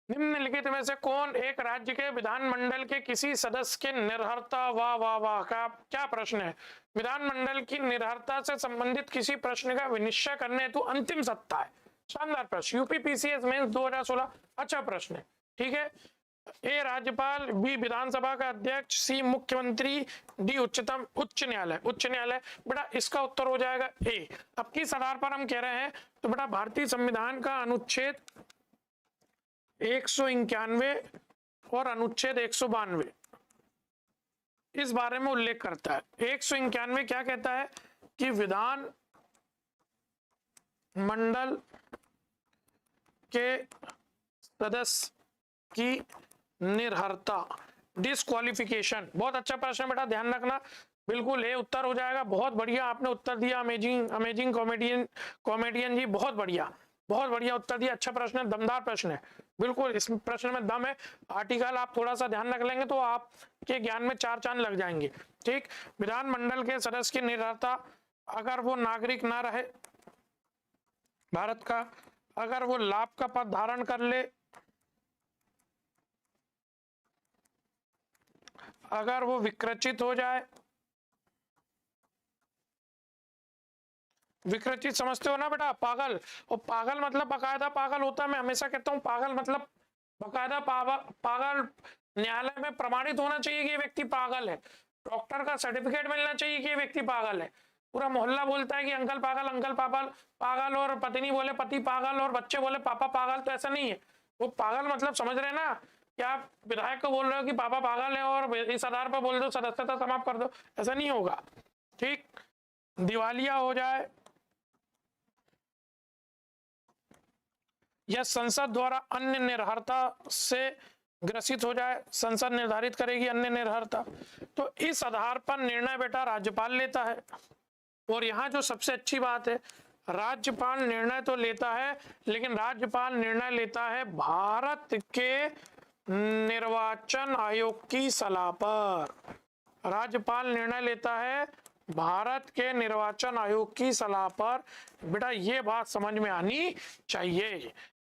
निम्नलिखित में से कौन एक राज्य के विधानमंडल के किसी सदस्य के निर्हरता, वाह वाह वाह का क्या प्रश्न है, विधानमंडल की निर्हरता से संबंधित किसी प्रश्न का विनिश्चय करने हेतु अंतिम सत्ता है। शानदार प्रश्न, यूपीपीसीएस मेंस 2016। अच्छा प्रश्न है, ठीक है। ए राज्यपाल, बी विधानसभा का अध्यक्ष, सी मुख्यमंत्री, डी उच्चतम उच्च न्यायालय। उच्च न्यायालय बेटा इसका उत्तर हो जाएगा ए। अब किस आधार पर हम कह रहे हैं, तो बेटा भारतीय संविधान का अनुच्छेद 191 और अनुच्छेद 192 इस बारे में उल्लेख करता है। 191 क्या कहता है कि विधान मंडल के सदस्य की निर्हरता, डिस्क्वालिफिकेशन। बहुत अच्छा प्रश्न बेटा, ध्यान रखना, बिल्कुल ए उत्तर हो जाएगा। बहुत बढ़िया आपने उत्तर दिया, अमेजिंग अमेजिंग कॉमेडियन जी, बहुत बढ़िया उत्तर दिया। अच्छा प्रश्न है, दमदार प्रश्न है, बिल्कुल इस प्रश्न में दम है। आर्टिकल आप थोड़ा सा ध्यान रख लेंगे तो आपके ज्ञान में 4 चांद लग जाएंगे। ठीक, विधानमंडल के सदस्य की निर्हरता, अगर वो नागरिक ना रहे भारत का, अगर वो लाभ का पद धारण कर ले, अगर वो विकृचित हो जाए, विकृचित समझते हो ना बेटा, पागल, और पागल मतलब बकायदा पागल होता है। मैं हमेशा कहता हूं पागल मतलब बकायदा पागल, न्यायालय में प्रमाणित होना चाहिए कि ये व्यक्ति पागल है, डॉक्टर का सर्टिफिकेट मिलना चाहिए कि ये व्यक्ति पागल है, पूरा मोहल्ला बोलता है कि अंकल पागल, अंकल पागल पागल, और पत्नी बोले पति पागल, और बच्चे बोले पापा पागल। तो ऐसा नहीं है, वो पागल मतलब समझ रहे ना, क्या आप विधायक को बोल रहे हो कि पापा पागल है और इस आधार पर बोल दो सदस्यता समाप्त कर दो, ऐसा नहीं होगा। ठीक, दिवालिया हो जाए या संसद द्वारा अन्य निर्भरता से ग्रसित हो जाए, संसद निर्धारित करेगी अन्य निर्भरता, तो इस आधार पर निर्णय बेटा राज्यपाल लेता है। और यहाँ जो सबसे अच्छी बात है, राज्यपाल निर्णय तो लेता है, लेकिन राज्यपाल निर्णय लेता है भारत के निर्वाचन आयोग की सलाह पर। राज्यपाल निर्णय लेता है भारत के निर्वाचन आयोग की सलाह पर। बेटा ये बात समझ में आनी चाहिए,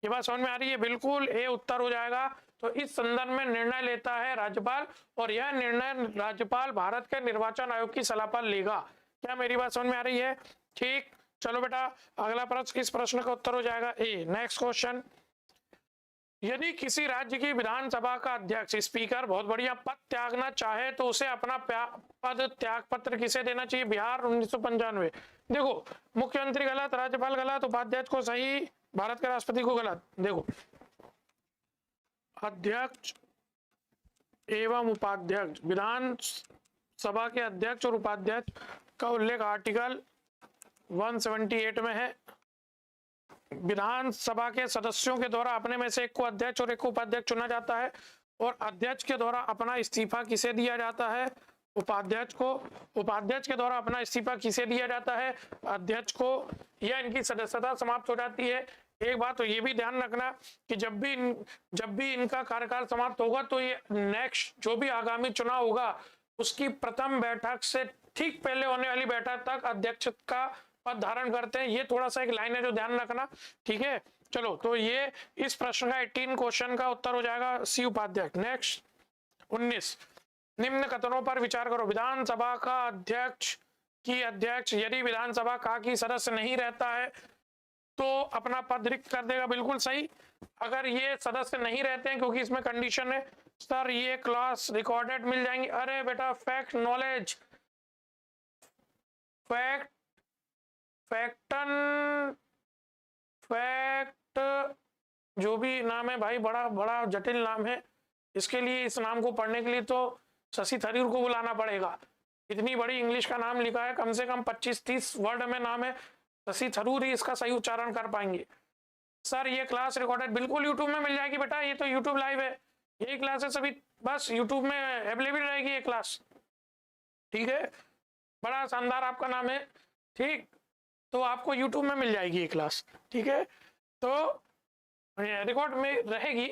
ये बात समझ में आ रही है, बिल्कुल ए उत्तर हो जाएगा। तो इस संदर्भ में निर्णय लेता है राज्यपाल, और यह निर्णय राज्यपाल भारत के निर्वाचन आयोग की सलाह पर लेगा। क्या मेरी बात समझ में आ रही है? ठीक, चलो बेटा अगला प्रश्न, इस प्रश्न का उत्तर हो जाएगा ए। नेक्स्ट क्वेश्चन, यदि किसी राज्य की विधानसभा का अध्यक्ष स्पीकर, बहुत बढ़िया, पद त्यागना चाहे तो उसे अपना पद त्याग पत्र किसे देना चाहिए? बिहार 1995। देखो मुख्यमंत्री गलत, राज्यपाल गलत, उपाध्यक्ष को सही, भारत के राष्ट्रपति को गलत। देखो अध्यक्ष एवं उपाध्यक्ष, विधान सभा के अध्यक्ष और उपाध्यक्ष का उल्लेख आर्टिकल 178 में है। विधानसभा के सदस्यों के द्वारा अपने में से एक को अध्यक्ष और एक को उपाध्यक्ष चुना जाता है, और अध्यक्ष के द्वारा अपना इस्तीफा किसे दिया जाता है? उपाध्यक्ष को। उपाध्यक्ष के द्वारा अपना इस्तीफा किसे दिया जाता है? अध्यक्ष को, या इनकी सदस्यता समाप्त हो जाती है। एक बात तो ये भी ध्यान रखना कि जब भी इनका कार्यकाल समाप्त होगा तो ये नेक्स्ट जो भी आगामी चुनाव होगा उसकी प्रथम बैठक से ठीक पहले होने वाली बैठक तक अध्यक्ष का पद धारण करते हैं। ये थोड़ा सा एक लाइन है जो ध्यान रखना, ठीक है। चलो तो ये इस प्रश्न का 18 क्वेश्चन का उत्तर हो जाएगा सी उपाध्यक्ष। नेक्स्ट 19, निम्न कथनों पर विचार करो। विधानसभा का अध्यक्ष की अध्यक्ष यदि विधानसभा का की सदस्य नहीं रहता है तो अपना पद रिक्त कर देगा, बिल्कुल सही। अगर ये सदस्य नहीं रहते हैं, क्योंकि इसमें कंडीशन है सर ये क्लास रिकॉर्डेड मिल जाएंगी, अरे बेटा फैक्ट नॉलेज फैक्ट जो भी नाम है भाई, बड़ा बड़ा जटिल नाम है, इसके लिए इस नाम को पढ़ने के लिए तो शशि थरूर को बुलाना पड़ेगा। इतनी बड़ी इंग्लिश का नाम लिखा है, कम से कम 25-30 वर्ड में नाम है, शशि थरूर ही इसका सही उच्चारण कर पाएंगे। सर ये क्लास रिकॉर्डेड बिल्कुल यूट्यूब में मिल जाएगी बेटा, ये तो यूट्यूब लाइव है, यही क्लास है सभी, बस यूट्यूब में अवेलेबल रहेगी ये क्लास, ठीक है। बड़ा शानदार आपका नाम है, ठीक, तो आपको यूट्यूब में मिल जाएगी ये क्लास, ठीक है। तो रिकॉर्ड में रहेगी,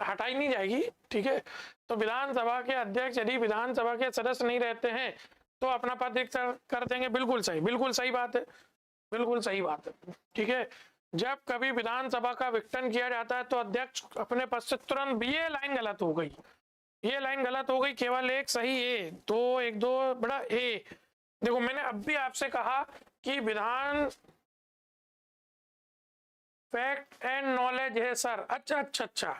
हटाई नहीं जाएगी, ठीक है। तो विधानसभा के अध्यक्ष यदि विधानसभा के सदस्य नहीं रहते हैं तो अपना पद रिक्त कर देंगे, बिल्कुल सही, बिल्कुल सही बात है, बिल्कुल सही बात है, ठीक है। जब कभी विधानसभा का विघटन किया जाता है तो अध्यक्ष अपने पद से तुरंत, ये लाइन गलत हो गई, ये लाइन गलत हो गई, केवल एक सही ए, दो एक दो बड़ा ए। देखो मैंने अब भी आपसे कहा कि विधान फैक्ट एंड नॉलेज है सर, अच्छा,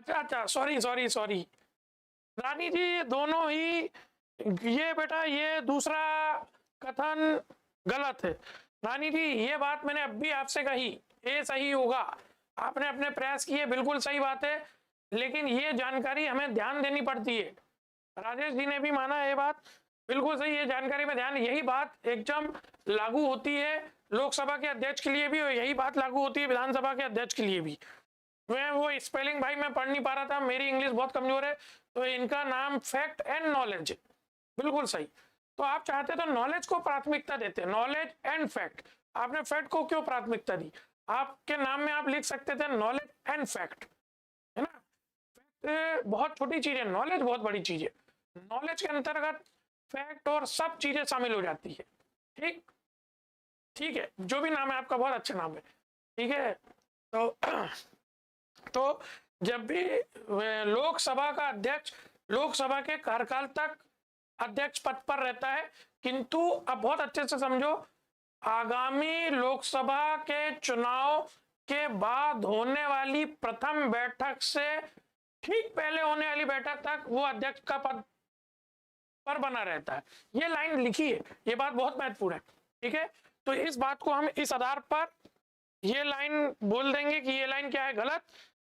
अच्छा अच्छा, सॉरी सॉरी सॉरी रानी जी, दोनों ही ये बेटा ये दूसरा कथन गलत है। रानी जी ये बात मैंने अभी आपसे कही, ये सही होगा, आपने अपने प्रयास किए, बिल्कुल सही बात है, लेकिन ये जानकारी हमें ध्यान देनी पड़ती है। राजेश जी ने भी माना ये बात, बिल्कुल सही है, जानकारी में ध्यान, यही बात एकदम लागू होती है लोकसभा के अध्यक्ष के लिए भी, और यही बात लागू होती है विधानसभा के अध्यक्ष के लिए भी। मैं वो स्पेलिंग भाई मैं पढ़ नहीं पा रहा था, मेरी इंग्लिश बहुत कमजोर है, तो इनका नाम फैक्ट एंड नॉलेज, बिल्कुल सही। तो आप चाहते तो नॉलेज को प्राथमिकता देते, नॉलेज एंड फैक्ट, आपने फैक्ट को क्यों प्राथमिकता दी? आपके नाम में आप लिख सकते थे नॉलेज एंड फैक्ट, है ना। फैक्ट बहुत छोटी चीज है, नॉलेज बहुत बड़ी चीज है, नॉलेज के अंतर्गत फैक्ट और सब चीजें शामिल हो जाती है। ठीक ठीक है, जो भी नाम है आपका, बहुत अच्छा नाम है, ठीक है। तो जब भी लोकसभा का अध्यक्ष लोकसभा के कार्यकाल तक अध्यक्ष पद पर रहता है, किंतु अब बहुत अच्छे से समझो, आगामी लोकसभा के चुनाव के बाद होने वाली प्रथम बैठक से ठीक पहले होने वाली बैठक तक वो अध्यक्ष का पद पर बना रहता है। ये लाइन लिखी है, ये बात बहुत महत्वपूर्ण है, ठीक है। तो इस बात को हम इस आधार पर ये लाइन बोल देंगे कि ये लाइन क्या है, गलत,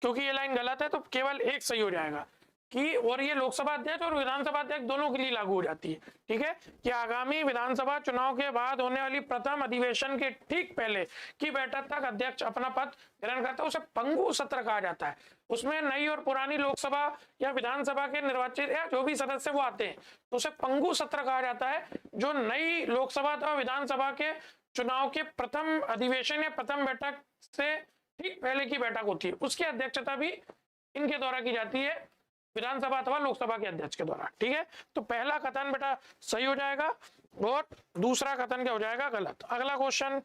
क्योंकि ये लाइन गलत है तो केवल एक सही हो जाएगा कि, और ये लोकसभा अध्यक्ष और विधानसभा अध्यक्ष दोनों के लिए लागू हो जाती है, ठीक है, कि आगामी विधानसभा चुनाव के बाद होने वाली प्रथम अधिवेशन के ठीक पहले की बैठक तक अध्यक्ष अपना पद ग्रहण करता है, उसे पंगु सत्र कहा जाता है। उसमें नई और पुरानी लोकसभा या विधानसभा के निर्वाचित या जो भी सदस्य वो आते हैं, तो उसे पंगु सत्र कहा जाता है। जो नई लोकसभा अथवा विधानसभा के चुनाव के प्रथम अधिवेशन या प्रथम बैठक से ठीक पहले की बैठक होती है, उसकी अध्यक्षता भी इनके द्वारा की जाती है, विधानसभा अथवा लोकसभा के अध्यक्ष के द्वारा, ठीक है। तो पहला कथन बेटा सही हो जाएगा और दूसरा कथन क्या हो जाएगा, गलत। अगला क्वेश्चन,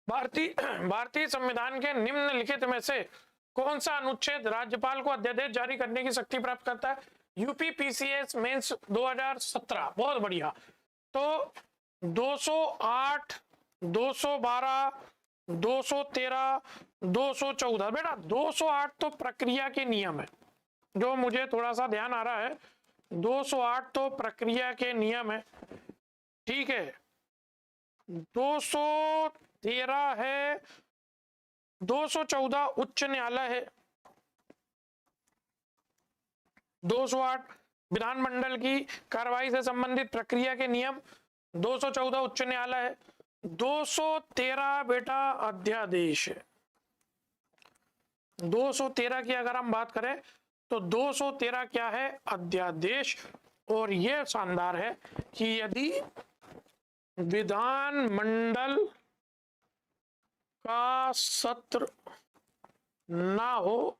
भारतीय संविधान के निम्नलिखित में से कौन सा अनुच्छेद राज्यपाल को अध्यादेश जारी करने की शक्ति प्राप्त करता है? यूपी पीसीएस मेंस 2017, बहुत बढ़िया। तो 208, 212, 213, 214, बेटा 208 तो प्रक्रिया के नियम है, जो मुझे थोड़ा सा ध्यान आ रहा है, 208 तो प्रक्रिया के नियम है, ठीक है। 213 है, 214 उच्च न्यायालय है, 208 विधानमंडल की कार्रवाई से संबंधित प्रक्रिया के नियम, 214 उच्च न्यायालय है, 213 बेटा अध्यादेश है। 213 की अगर हम बात करें तो 213 क्या है, अध्यादेश। और यह शानदार है कि यदि विधानमंडल का सत्र ना हो,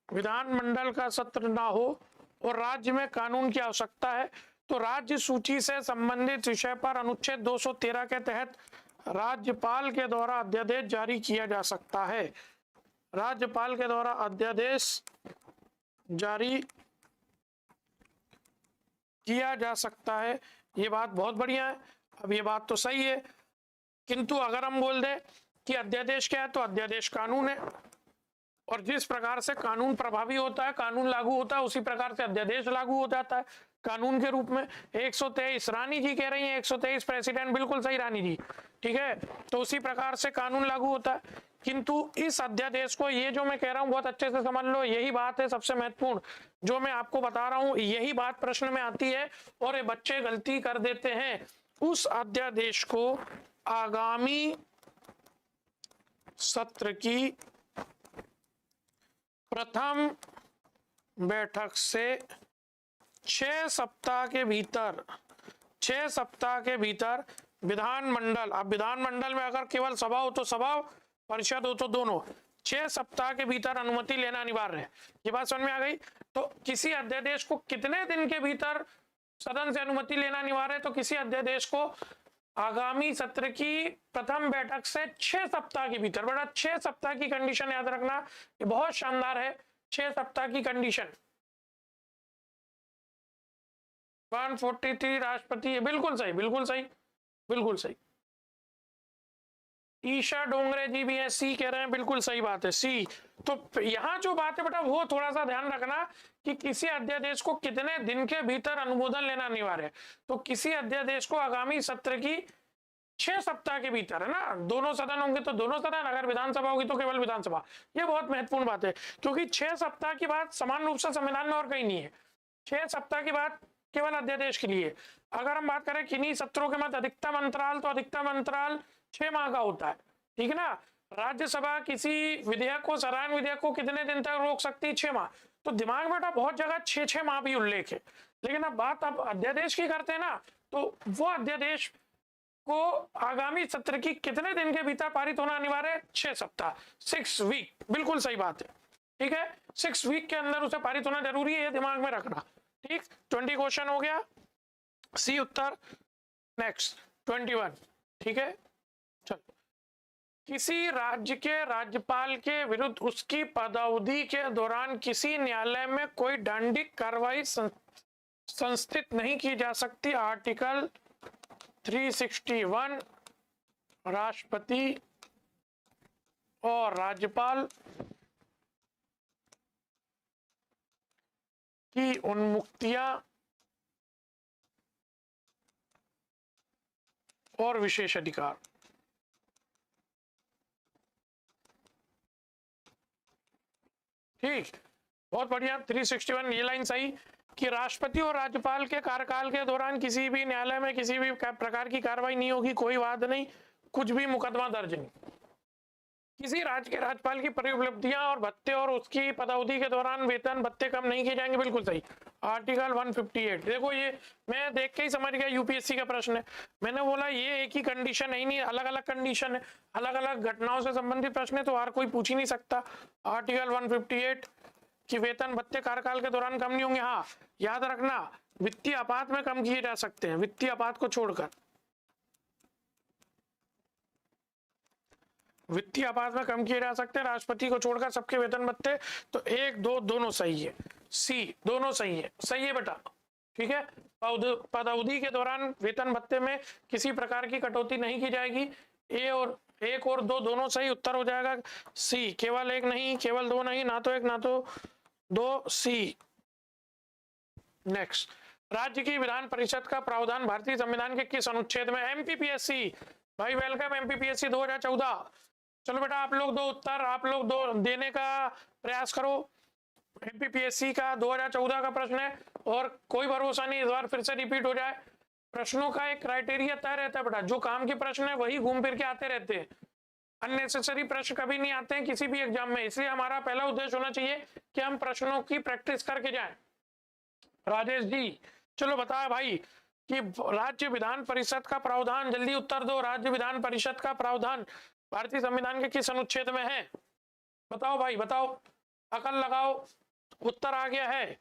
विधानमंडल का सत्र ना हो और राज्य में कानून की आवश्यकता है, तो राज्य सूची से संबंधित विषय पर अनुच्छेद 213 के तहत राज्यपाल के द्वारा अध्यादेश जारी किया जा सकता है। राज्यपाल के द्वारा अध्यादेश जारी किया जा सकता है, ये बात बहुत बढ़िया है। अब ये बात तो सही है, किंतु अगर हम बोल दें कि अध्यादेश क्या है, तो अध्यादेश कानून है, और जिस प्रकार से कानून प्रभावी होता है, कानून लागू होता है, उसी प्रकार से अध्यादेश लागू हो जाता है कानून के रूप में। 123 रानी जी कह रही हैं, 123 प्रेसिडेंट, बिल्कुल सही रानी जी, ठीक है। तो उसी प्रकार से कानून लागू होता है। किंतु इस अध्यादेश को, ये जो मैं कह रहा हूं बहुत अच्छे से समझ लो, यही बात है सबसे महत्वपूर्ण जो मैं आपको बता रहा हूं, यही बात प्रश्न में आती है और ये बच्चे गलती कर देते हैं। उस अध्यादेश को आगामी सत्र की प्रथम बैठक से 6 सप्ताह के भीतर, 6 सप्ताह के भीतर विधानमंडल, अब विधानमंडल में अगर केवल सभा हो तो सभा, परिषद हो तो दोनों, 6 सप्ताह के भीतर अनुमति लेना अनिवार्य है। ये बात समझ में आ गई? तो किसी अध्यादेश को कितने दिन के भीतर सदन से अनुमति लेना अनिवार्य है? तो किसी अध्यादेश को आगामी सत्र की प्रथम बैठक से 6 सप्ताह के भीतर, बड़ा 6 सप्ताह की कंडीशन याद रखना, ये बहुत शानदार है, 6 सप्ताह की कंडीशन। 143 राष्ट्रपति, बिल्कुल सही, बिल्कुल सही, बिल्कुल सही। ईशा डोंगरे जी भी हैं, सी कह रहे हैं, बिल्कुल सही बात है, सी। तो यहाँ जो बात है बेटा वो थोड़ा सा ध्यान रखना कि किसी अध्यादेश को कितने दिन के भीतर अनुमोदन लेना अनिवार्य है। तो किसी अध्यादेश को आगामी सत्र की 6 सप्ताह के भीतर, है ना, दोनों सदन होंगे तो दोनों सदन, अगर विधानसभा होगी तो केवल विधानसभा। ये बहुत महत्वपूर्ण बात है, क्योंकि 6 सप्ताह की बात समान रूप से संविधान में और कहीं नहीं है। 6 सप्ताह की बात केवल अध्यादेश के लिए। अगर हम बात करें किन्हीं सत्रों के मध्य अधिकतम अंतराल, तो अधिकतम अंतराल 6 माह का होता है, ठीक है ना। राज्यसभा किसी विधेयक को, सराहन विधेयक को कितने दिन तक रोक सकती है? 6 माह। तो दिमाग में बहुत जगह 6 माह भी उल्लेख है, लेकिन अब बात अब अध्यादेश की करते हैं ना, तो वो अध्यादेश को आगामी सत्र की कितने दिन के भीतर पारित होना अनिवार्य है? 6 सप्ताह, 6 वीक, बिल्कुल सही बात है, ठीक है। 6 वीक के अंदर उसे पारित होना जरूरी है, ये दिमाग में रखना, ठीक। 20 क्वेश्चन हो गया, सी उत्तर। नेक्स्ट 21, ठीक है। चलो, किसी राज्य के राज्यपाल के विरुद्ध उसकी पदावधि के दौरान किसी न्यायालय में कोई दंडिक कार्रवाई संस्थित नहीं की जा सकती। आर्टिकल 361 राष्ट्रपति और राज्यपाल की उन्मुक्तियां और विशेष अधिकार। ठीक, बहुत बढ़िया। 361 ये लाइन सही कि राष्ट्रपति और राज्यपाल के कार्यकाल के दौरान किसी भी न्यायालय में किसी भी प्रकार की कार्रवाई नहीं होगी, कोई वाद नहीं, कुछ भी मुकदमा दर्ज नहीं। किसी राज्य के राज्यपाल की परिउपलब्धियां और भत्ते और उसकी पदावधि के दौरान वेतन भत्ते कम नहीं किए जाएंगे, बिल्कुल सही। आर्टिकल 158, देखो ये मैं देख के ही समझ गया यूपीएससी का प्रश्न है। मैंने बोला ये एक ही कंडीशन है ही नहीं, अलग अलग कंडीशन है, अलग अलग घटनाओं से संबंधित प्रश्न है, तो हर कोई पूछ ही नहीं सकता। आर्टिकल 158 कि वेतन भत्ते कार्यकाल के दौरान कम नहीं होंगे। हाँ, याद रखना वित्तीय आपात में कम किए जा सकते हैं, वित्तीय आपात को छोड़कर, वित्तीय आपात में कम किए जा सकते हैं, राष्ट्रपति को छोड़कर सबके वेतन भत्ते। तो 1, 2 दोनों सही है, सी दोनों सही है, सही है बेटा, ठीक है। पदावधि के दौरान वेतन भत्ते में किसी प्रकार की कटौती नहीं की जाएगी। ए और 1 और 2 दोनों सही, उत्तर हो जाएगा सी। केवल 1 नहीं, केवल 2 नहीं, ना तो 1 ना तो 2, सी। नेक्स्ट, राज्य की विधान परिषद का प्रावधान भारतीय संविधान के किस अनुच्छेद में? एमपीपीएससी भाई, वेलकम एमपीपीएससी 2014। चलो बेटा, आप लोग 2 उत्तर, आप लोग 2 देने का प्रयास करो। एमपीपीएससी का 2014 का प्रश्न है, और कोई भरोसा नहीं इस बार फिर से रिपीट हो जाए। प्रश्नों का एक क्राइटेरिया तय रहता है बेटा, जो काम के प्रश्न है वही घूम फिर के आते रहते हैं, अननेसेसरी प्रश्न कभी नहीं आते हैं किसी भी एग्जाम में। इसलिए हमारा पहला उद्देश्य होना चाहिए कि हम प्रश्नों की प्रैक्टिस करके जाएं। राजेश जी, चलो बताओ भाई कि राज्य विधान परिषद का प्रावधान, जल्दी उत्तर दो, राज्य विधान परिषद का प्रावधान भारतीय संविधान के किस अनुच्छेद में है? बताओ भाई, बताओ, अकल लगाओ। उत्तर आ गया है,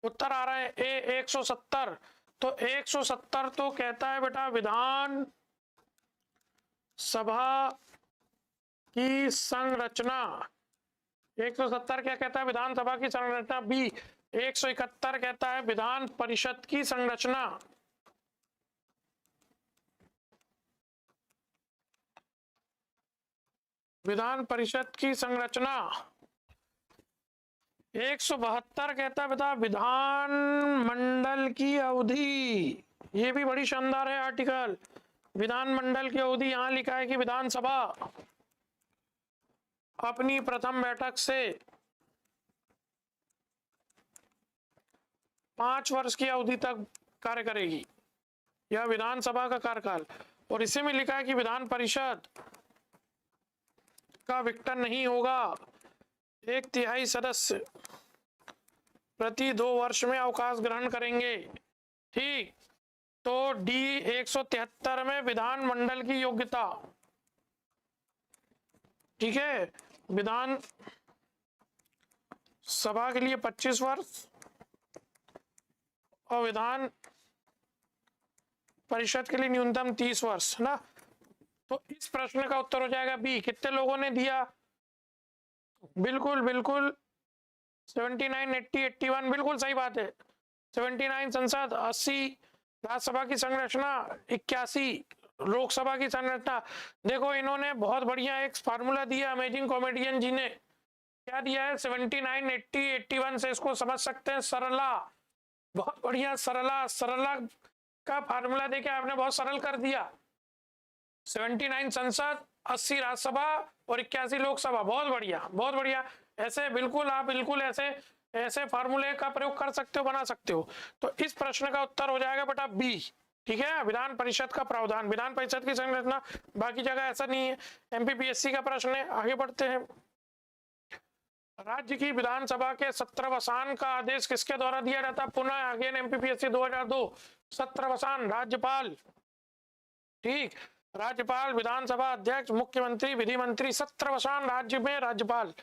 उत्तर आ रहा है ए 170। तो 170 तो कहता है बेटा विधान सभा की संरचना। 170 क्या कहता है? विधानसभा की संरचना। बी 171 कहता है विधान परिषद की संरचना। विधान परिषद की संरचना। 172 कहता है बेटा विधान मंडल की अवधि। ये भी बड़ी शानदार है आर्टिकल, विधान मंडल की अवधि। यहां लिखा है कि विधानसभा अपनी प्रथम बैठक से 5 वर्ष की अवधि तक कार्य करेगी, यह विधानसभा का कार्यकाल। और इसी में लिखा है कि विधान परिषद का विघटन नहीं होगा, 1/3 सदस्य प्रति 2 वर्ष में अवकाश ग्रहण करेंगे। ठीक, तो डी 173 में विधान मंडल की योग्यता, ठीक है, विधान सभा के लिए 25 वर्ष और विधान परिषद के लिए न्यूनतम 30 वर्ष, ना। तो इस प्रश्न का उत्तर हो जाएगा बी। कितने लोगों ने दिया? बिल्कुल बिल्कुल 79, 80, 81, बिल्कुल सही बात है। 79 संसद, 80 राज्यसभा की संरचना, 81 लोकसभा की संरचना। देखो इन्होंने बहुत बढ़िया एक फार्मूला दिया, अमेजिंग कॉमेडियन जी ने क्या दिया है, 79, 80, 81 से इसको समझ सकते हैं। सरला, बहुत बढ़िया, सरला, सरला का फार्मूला देके आपने बहुत सरल कर दिया। 79 संसद, 80 राज्यसभा और 81 लोकसभा, बहुत बढ़िया, बहुत बढ़िया। ऐसे बिल्कुल आप बिल्कुल ऐसे फार्मूले का प्रयोग कर सकते हो, बना सकते हो। तो इस प्रश्न का उत्तर हो जाएगा बेटा बी। ठीक है, विधान परिषद का प्रावधान, विधान परिषद की संरचना, बाकी जगह ऐसा नहीं है। एमपीपीएससी का प्रश्न है, आगे बढ़ते हैं। राज्य की विधानसभा के सत्रवसान का आदेश किसके द्वारा दिया जाता है? पुनः अगेन एमपीपीएससी 2002, सत्रवसान राज्यपाल। ठीक, राज्यपाल, विधानसभा अध्यक्ष, मुख्यमंत्री, विधि मंत्री, सत्रवसान राज्य में राज्यपाल।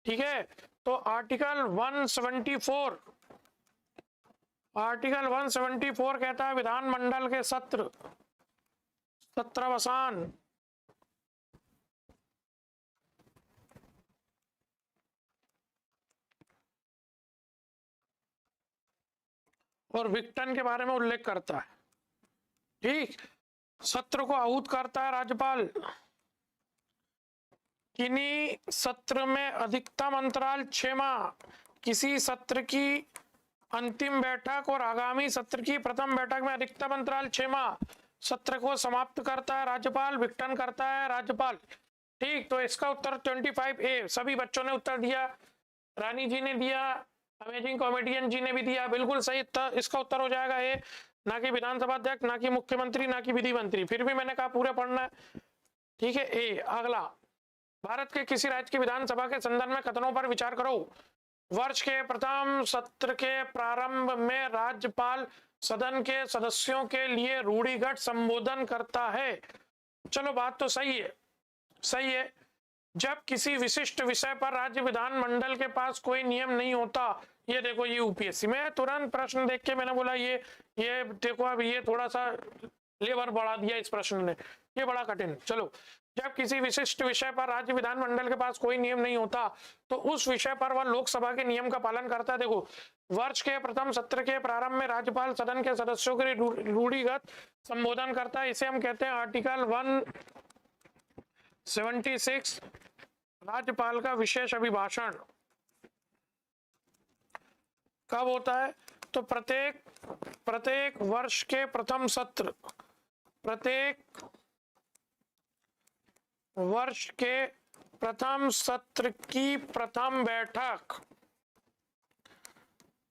ठीक है, तो आर्टिकल 174, आर्टिकल 174 कहता है विधानमंडल के सत्रवसान और विघटन के बारे में उल्लेख करता है। ठीक, सत्र को आहूत करता है राज्यपाल। किन्हीं सत्र में अधिकतम अंतराल 6 माह, किसी सत्र की अंतिम बैठक और आगामी सत्र की प्रथम बैठक में अधिकतम अंतराल 6 माह, सत्र को समाप्त करता है राज्यपाल, विघटन करता है राज्यपाल। ठीक, तो इसका उत्तर 25A। सभी बच्चों ने उत्तर दिया, रानी जी ने दिया, अमेजिंग कॉमेडियन जी ने भी दिया, बिल्कुल सही। इसका उत्तर हो जाएगा ए, ना कि विधानसभा अध्यक्ष, ना कि मुख्यमंत्री, ना कि विधि मंत्री। फिर भी मैंने कहा पूरा पढ़ना है। ठीक है, ए। अगला, भारत के किसी राज्य की विधानसभा के संदर्भ में कथनों पर विचार करो। वर्ष के प्रथम सत्र के प्रारंभ में राज्यपाल सदन के सदस्यों के लिए रूढ़िगत संबोधन करता है। चलो बात तो सही है, सही है। जब किसी विशिष्ट विषय पर राज्य विधानमंडल के पास कोई नियम नहीं होता, ये देखो ये यूपीएससी में तुरंत प्रश्न देख के मैंने बोला ये देखो, अब ये थोड़ा सा लेवल बढ़ा दिया इस प्रश्न ने, ये बड़ा कठिन। चलो, जब किसी विशिष्ट विषय पर राज्य विधानमंडल के पास कोई नियम नहीं होता तो उस विषय पर वह लोकसभा के नियम का पालन करता है। देखो, वर्ष के प्रथम सत्र के प्रारंभ में राज्यपाल सदन के सदस्यों के रूढ़िगत संबोधन करता है, इसे हम कहते हैं आर्टिकल 176 राज्यपाल का विशेष अभिभाषण। कब होता है? तो प्रत्येक वर्ष के प्रथम सत्र, प्रत्येक वर्ष के प्रथम सत्र की प्रथम बैठक,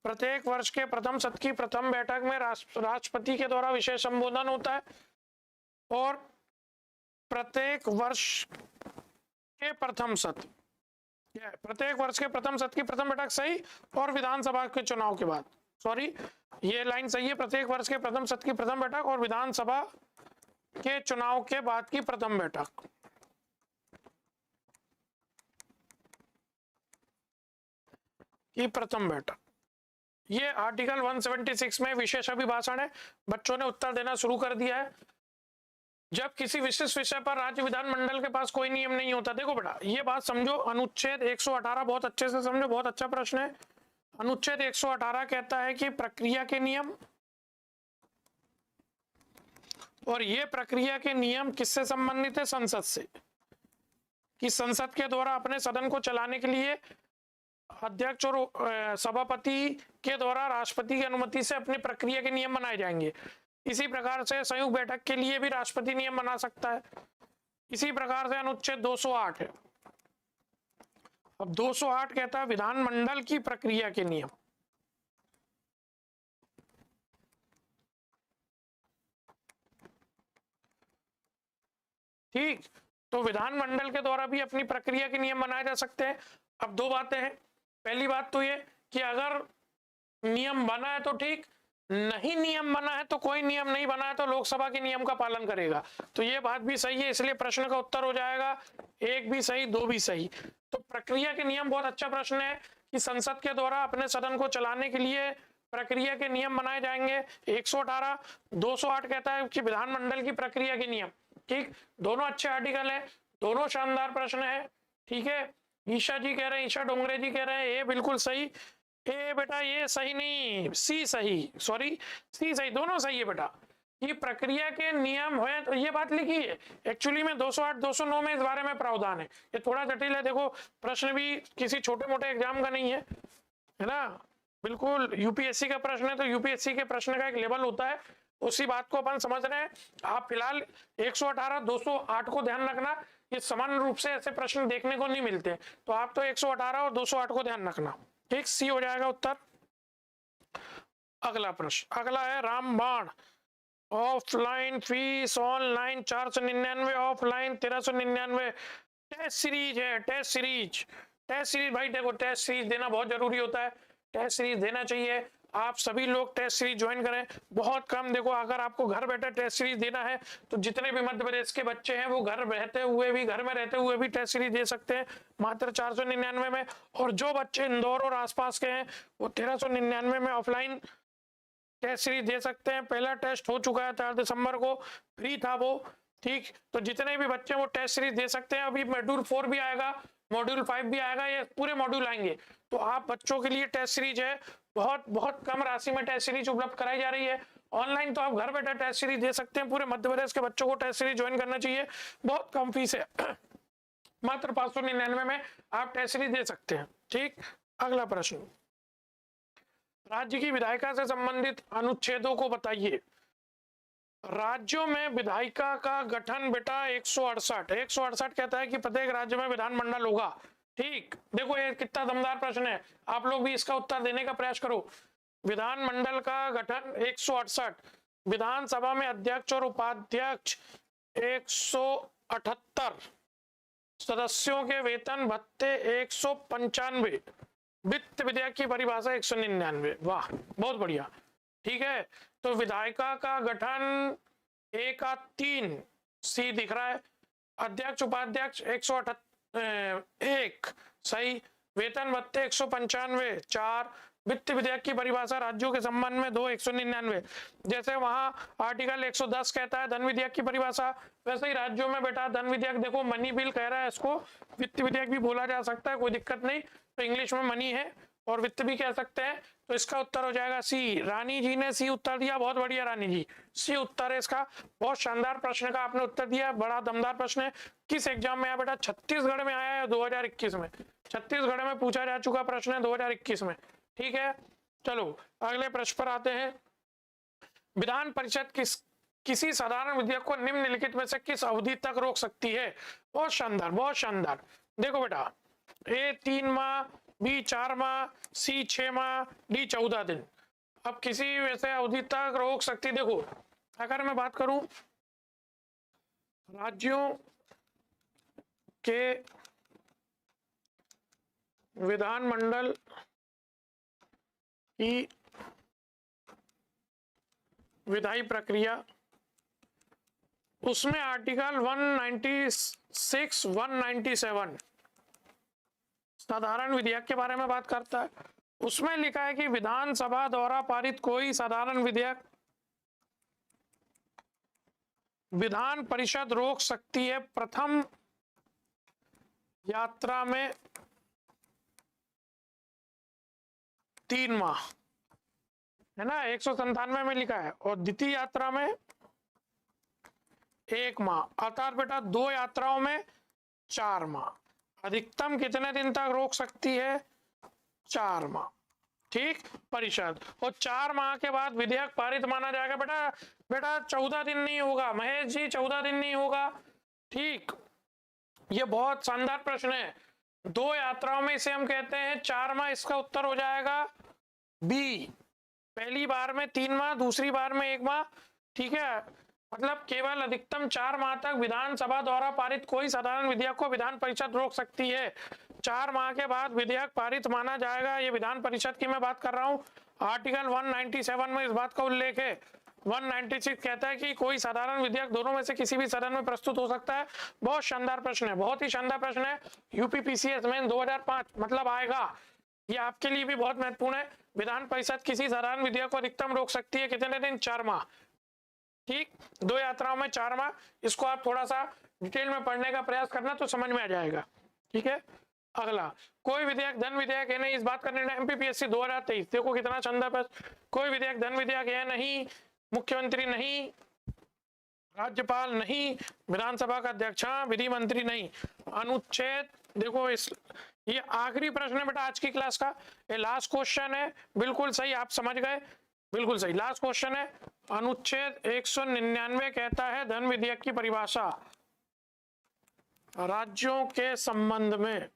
प्रत्येक वर्ष के प्रथम सत्र की प्रथम बैठक में राष्ट्रपति के द्वारा विशेष संबोधन होता है। और प्रत्येक वर्ष के प्रथम सत्र, प्रत्येक वर्ष के प्रथम सत्र की प्रथम बैठक, सही। और विधानसभा के चुनाव के बाद, सॉरी ये लाइन सही है, प्रत्येक वर्ष के प्रथम सत्र की प्रथम बैठक और विधानसभा के चुनाव के बाद की प्रथम बैठक। की प्रथम बैठक, ये आर्टिकल 176 में विशेष अभिभाषण है। बच्चों ने उत्तर देना शुरू कर दिया है। जब किसी विशिष्ट विषय पर राज्य विधानमंडल के पास कोई नियम नहीं होता, देखो बेटा ये बात समझो, अनुच्छेद 118 बहुत अच्छे से समझो, बहुत अच्छा प्रश्न है। अनुच्छेद 118 कहता है कि प्रक्रिया के नियम, और ये प्रक्रिया के नियम किससे संबंधित है? संसद से। कि संसद के द्वारा अपने सदन को चलाने के लिए अध्यक्ष और सभापति के द्वारा राष्ट्रपति की अनुमति से अपनी प्रक्रिया के नियम बनाए जाएंगे। इसी प्रकार से संयुक्त बैठक के लिए भी राष्ट्रपति नियम बना सकता है। इसी प्रकार से अनुच्छेद 208 है। अब 208 कहता है विधानमंडल की प्रक्रिया के नियम। ठीक, तो विधानमंडल के द्वारा भी अपनी प्रक्रिया के नियम बनाए जा सकते हैं। अब दो बातें हैं। पहली बात तो ये कि अगर नियम बना है तो ठीक, नहीं नियम बना है तो कोई नियम नहीं बना है तो लोकसभा के नियम का पालन करेगा। तो ये बात भी सही है, इसलिए प्रश्न का उत्तर हो जाएगा एक भी सही, दो भी सही। तो प्रक्रिया के नियम बहुत अच्छा प्रश्न है कि संसद के द्वारा अपने सदन को चलाने के लिए प्रक्रिया के नियम बनाए जाएंगे। 118, 208 कहता है कि विधानमंडल की प्रक्रिया के नियम। ठीक, दोनों अच्छे आर्टिकल है, दोनों शानदार प्रश्न है। ठीक है, ईशा जी कह रहे हैं, ईशा डोंगरे जी कह रहे हैं ए बिल्कुल सही। ए बेटा ये सही नहीं, सी सही, सॉरी सी सही, दोनों सही है बेटा। की प्रक्रिया के नियम है, तो ये बात लिखी है एक्चुअली में 208 209 में इस बारे में प्रावधान है। ये थोड़ा जटिल है, देखो प्रश्न भी किसी छोटे मोटे एग्जाम का नहीं है ना, बिल्कुल यूपीएससी का प्रश्न है तो यूपीएससी के प्रश्न का एक लेवल होता है, उसी बात को अपन समझ रहे हैं। आप फिलहाल 118 208 को ध्यान रखना, ये समान रूप से ऐसे प्रश्न देखने को नहीं मिलते, तो आप तो 118 और 208 को ध्यान रखना। ठीक, सी हो जाएगा उत्तर। अगला प्रश्न, अगला है रामबाण। Offline fees online 499, offline 1399। Test series है, टेस्ट सीरीज। टेस्ट सीरीज भाई देखो, टेस्ट सीरीज देना बहुत जरूरी होता है, टेस्ट सीरीज देना चाहिए। आप सभी लोग टेस्ट सीरीज ज्वाइन करें, बहुत कम। देखो अगर आपको घर बैठे टेस्ट सीरीज देना है तो जितने भी मध्य प्रदेश के बच्चे हैं वो घर रहते हुए भी, घर में रहते हुए भी टेस्ट सीरीज दे सकते हैं मात्र 499 में। और जो बच्चे इंदौर और आसपास के हैं वो 1399 में ऑफलाइन टेस्ट सीरीज दे सकते हैं। पहला टेस्ट हो चुका है 4 दिसंबर को, फ्री था वो। ठीक, तो जितने भी बच्चे वो टेस्ट सीरीज दे सकते हैं। अभी मॉड्यूल 4 भी आएगा, मॉड्यूल 5 भी आएगा, ये पूरे मॉड्यूल आएंगे। तो आप बच्चों के लिए टेस्ट सीरीज है, बहुत बहुत कम राशि में टेस्ट सीरीज उपलब्ध कराई जा रही है। ऑनलाइन तो आप घर बैठे टेस्ट सीरीज दे सकते हैं। पूरे मध्य प्रदेश के बच्चों को टेस्ट सीरीज ज्वाइन करना चाहिए, बहुत कम फीस है मात्र 599 में आप टेस्ट सीरीज दे सकते हैं। ठीक, अगला प्रश्न, राज्य की विधायिका से संबंधित अनुच्छेदों को बताइए। राज्यों में विधायिका का गठन बेटा 168 कहता है कि प्रत्येक राज्य में विधानमंडल होगा। ठीक, देखो ये कितना दमदार प्रश्न है, आप लोग भी इसका उत्तर देने का प्रयास करो। विधानमंडल का गठन 168, विधानसभा में अध्यक्ष और उपाध्यक्ष 178, सदस्यों के वेतन भत्ते 195, वित्त विधेयक की परिभाषा 199। वाह, बहुत बढ़िया। ठीक है, तो विधायिका का गठन 1 का 3 सी दिख रहा है, अध्यक्ष उपाध्यक्ष 1 सही, वेतन भत्ते 195 4, वित्त विधेयक की परिभाषा राज्यों के संबंध में 2 199। जैसे वहां आर्टिकल 110 कहता है धन विधेयक की परिभाषा, वैसे ही राज्यों में बेटा धन विधेयक, देखो मनी बिल कह रहा है, इसको वित्त विधेयक भी बोला जा सकता है, कोई दिक्कत नहीं। तो इंग्लिश में मनी है और वित्त भी कह सकते हैं, तो इसका उत्तर हो जाएगा सी। रानी जी ने सी उत्तर दिया, बहुत बढ़िया रानी जी, सी उत्तर है इसका। बहुत शानदार प्रश्न का आपने उत्तर दिया, बड़ा दमदार प्रश्न है। किस एग्जाम में आया बेटा? छत्तीसगढ़ में आया है 2021 में, छत्तीसगढ़ में पूछा जा चुका प्रश्न है 2021 में। ठीक है, चलो अगले प्रश्न पर आते हैं। विधान परिषद किसी साधारण विधेयक को निम्नलिखित में से किस अवधि तक रोक सकती है? बहुत शानदार, बहुत शानदार। देखो बेटा, ए 3 माह, बी 4 माह, सी 6 माह, डी 14 दिन। अब किसी वैसे अवधि तक रोक सकती, देखो अगर मैं बात करूं राज्यों के विधानमंडल की विधायी प्रक्रिया, उसमें आर्टिकल 196 197 साधारण विधेयक के बारे में बात करता है। उसमें लिखा है कि विधानसभा द्वारा पारित कोई साधारण विधेयक विधान परिषद रोक सकती है प्रथम यात्रा में 3 माह, है ना, 197 में लिखा है, और द्वितीय यात्रा में 1 माह, अर्थात बेटा 2 यात्राओं में 4 माह। अधिकतम कितने दिन तक रोक सकती है? 4 माह। ठीक, परिषद, और 4 माह के बाद विधेयक पारित माना जाएगा। बेटा 14 दिन नहीं होगा महेश जी, 14 दिन नहीं होगा। ठीक, ये बहुत शानदार प्रश्न है। 2 यात्राओं में इसे हम कहते हैं 4 माह, इसका उत्तर हो जाएगा बी। पहली बार में 3 माह, दूसरी बार में 1 माह। ठीक है, मतलब केवल अधिकतम 4 माह तक विधानसभा द्वारा पारित कोई साधारण विधेयक को विधान परिषद रोक सकती है। 4 माह के बाद विधेयक पारित माना जाएगा। ये विधान परिषद की मैं बात कर रहा हूँ। आर्टिकल 197 में इस बात का उल्लेख है। 196 कहता है कि कोई साधारण विधेयक दोनों में से किसी भी सदन में प्रस्तुत हो सकता है। बहुत शानदार प्रश्न है, बहुत ही शानदार प्रश्न है। यूपीपीसीएस में 2005 मतलब आएगा, ये आपके लिए भी बहुत महत्वपूर्ण है। विधान परिषद किसी साधारण विधेयक को अधिकतम रोक सकती है कितने दिन? 4 माह। ठीक, 2 यात्राओं में 4 माह। इसको आप थोड़ा सा डिटेल में पढ़ने का प्रयास करना तो समझ में आ जाएगा। ठीक है, अगला, कोई विधेयक धन विधेयक है नहीं, इस बात का निर्णय एमपीपीएससी 2023। देखो कितना शानदार प्रश्न। कोई विधेयक धन विधेयक है नहीं, मुख्यमंत्री नहीं राज्यपाल नहीं, विधानसभा का अध्यक्ष हाँ, विधि मंत्री नहीं। अनुच्छेद देखो इस ये आखिरी प्रश्न है बेटा आज की क्लास का, ये लास्ट क्वेश्चन है। बिल्कुल सही, आप समझ गए, बिल्कुल सही। लास्ट क्वेश्चन है, अनुच्छेद 199 कहता है धन विधेयक की परिभाषा राज्यों के संबंध में।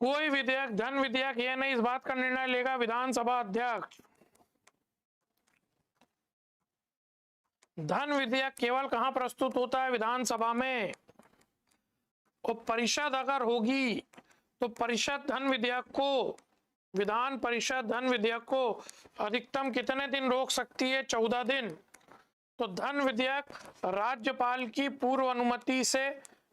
कोई विधेयक, धन विधेयक, यह नहीं, इस बात का निर्णय लेगा विधानसभा अध्यक्ष। धन विधेयक केवल कहां प्रस्तुत होता है? विधानसभा में। और परिषद अगर होगी तो परिषद धन विधेयक को, विधान परिषद धन विधेयक को अधिकतम कितने दिन रोक सकती है? 14 दिन। तो धन विधेयक राज्यपाल की पूर्व अनुमति से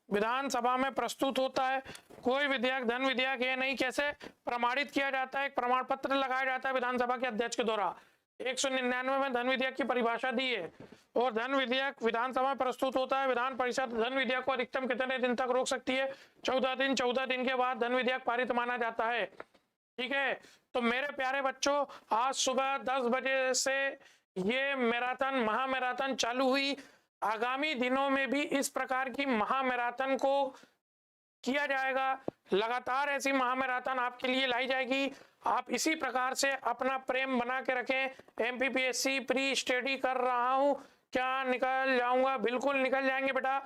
विधानसभा में प्रस्तुत होता है। कोई विधेयक, धन विधेयक, ये नहीं, कैसे प्रमाणित किया जाता है? एक प्रमाण पत्र लगाया जाता है विधानसभा के अध्यक्ष के द्वारा। 199 में धन विधेयक की परिभाषा दी है और धन विधेयक विधानसभा में प्रस्तुत होता है। विधान परिषद धन विधेयक को अधिकतम कितने दिन तक रोक सकती है? 14 दिन। 14 दिन के बाद धन विधेयक पारित माना जाता है। ठीक है, तो मेरे प्यारे बच्चों, आज सुबह 10 बजे से ये मैराथन, महामैराथन चालू हुई। आगामी दिनों में भी इस प्रकार की महामैराथन को किया जाएगा। लगातार ऐसी महामैराथन आपके लिए लाई जाएगी। आप इसी प्रकार से अपना प्रेम बना के रखें। एमपीपीएससी प्री स्टडी कर रहा हूं, क्या निकल जाऊंगा? बिल्कुल निकल जाएंगे बेटा।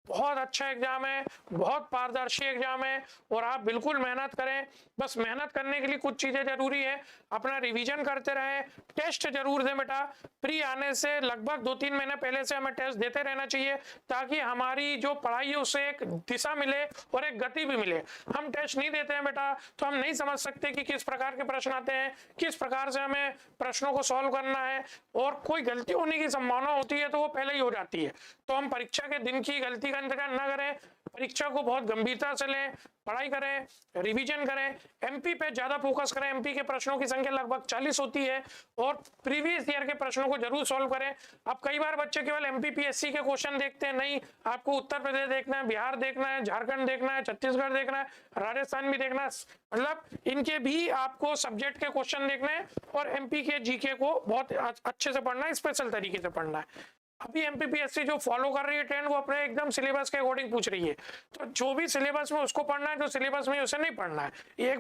बहुत अच्छा एग्जाम है, बहुत पारदर्शी एग्जाम है और आप बिल्कुल मेहनत करें। बस मेहनत करने के लिए कुछ चीजें जरूरी है, अपना रिवीजन करते रहें, टेस्ट जरूर दें बेटा। प्री आने से लगभग 2-3 महीने पहले से हमें टेस्ट देते रहना चाहिए ताकि हमारी जो पढ़ाई है उसे एक दिशा मिले और एक गति भी मिले। हम टेस्ट नहीं देते हैं बेटा तो हम नहीं समझ सकते कि किस प्रकार के प्रश्न आते हैं, किस प्रकार से हमें प्रश्नों को सॉल्व करना है, और कोई गलती होने की संभावना होती है तो वो पहले ही हो जाती है। तो हम परीक्षा के दिन की गलती का इंतजार न करें, परीक्षा को बहुत गंभीरता से लें, पढ़ाई करें, रिवीजन करें, एमपी पे ज्यादा फोकस करें। एमपी के प्रश्नों की संख्या लगभग 40 होती है और प्रीवियस ईयर के प्रश्नों को जरूर सॉल्व करें। अब कई बार बच्चे केवल एमपीपीएससी के क्वेश्चन देखते हैं, नहीं, आपको उत्तर प्रदेश देखना है, बिहार देखना है, झारखंड देखना है, छत्तीसगढ़ देखना है, राजस्थान भी देखना है, मतलब इनके भी आपको सब्जेक्ट के क्वेश्चन देखने हैं और एमपी के जीके को बहुत अच्छे से पढ़ना है, स्पेशल तरीके से पढ़ना है। अभी एमपीपीएससी जो फॉलो कर रही है ट्रेंड, वो अपने एकदम सिलेबस के अकॉर्डिंग पूछ रही है, तो जो भी सिलेबस में उसको पढ़ना है, जो सिलेबस में उसे नहीं पढ़ना है। ये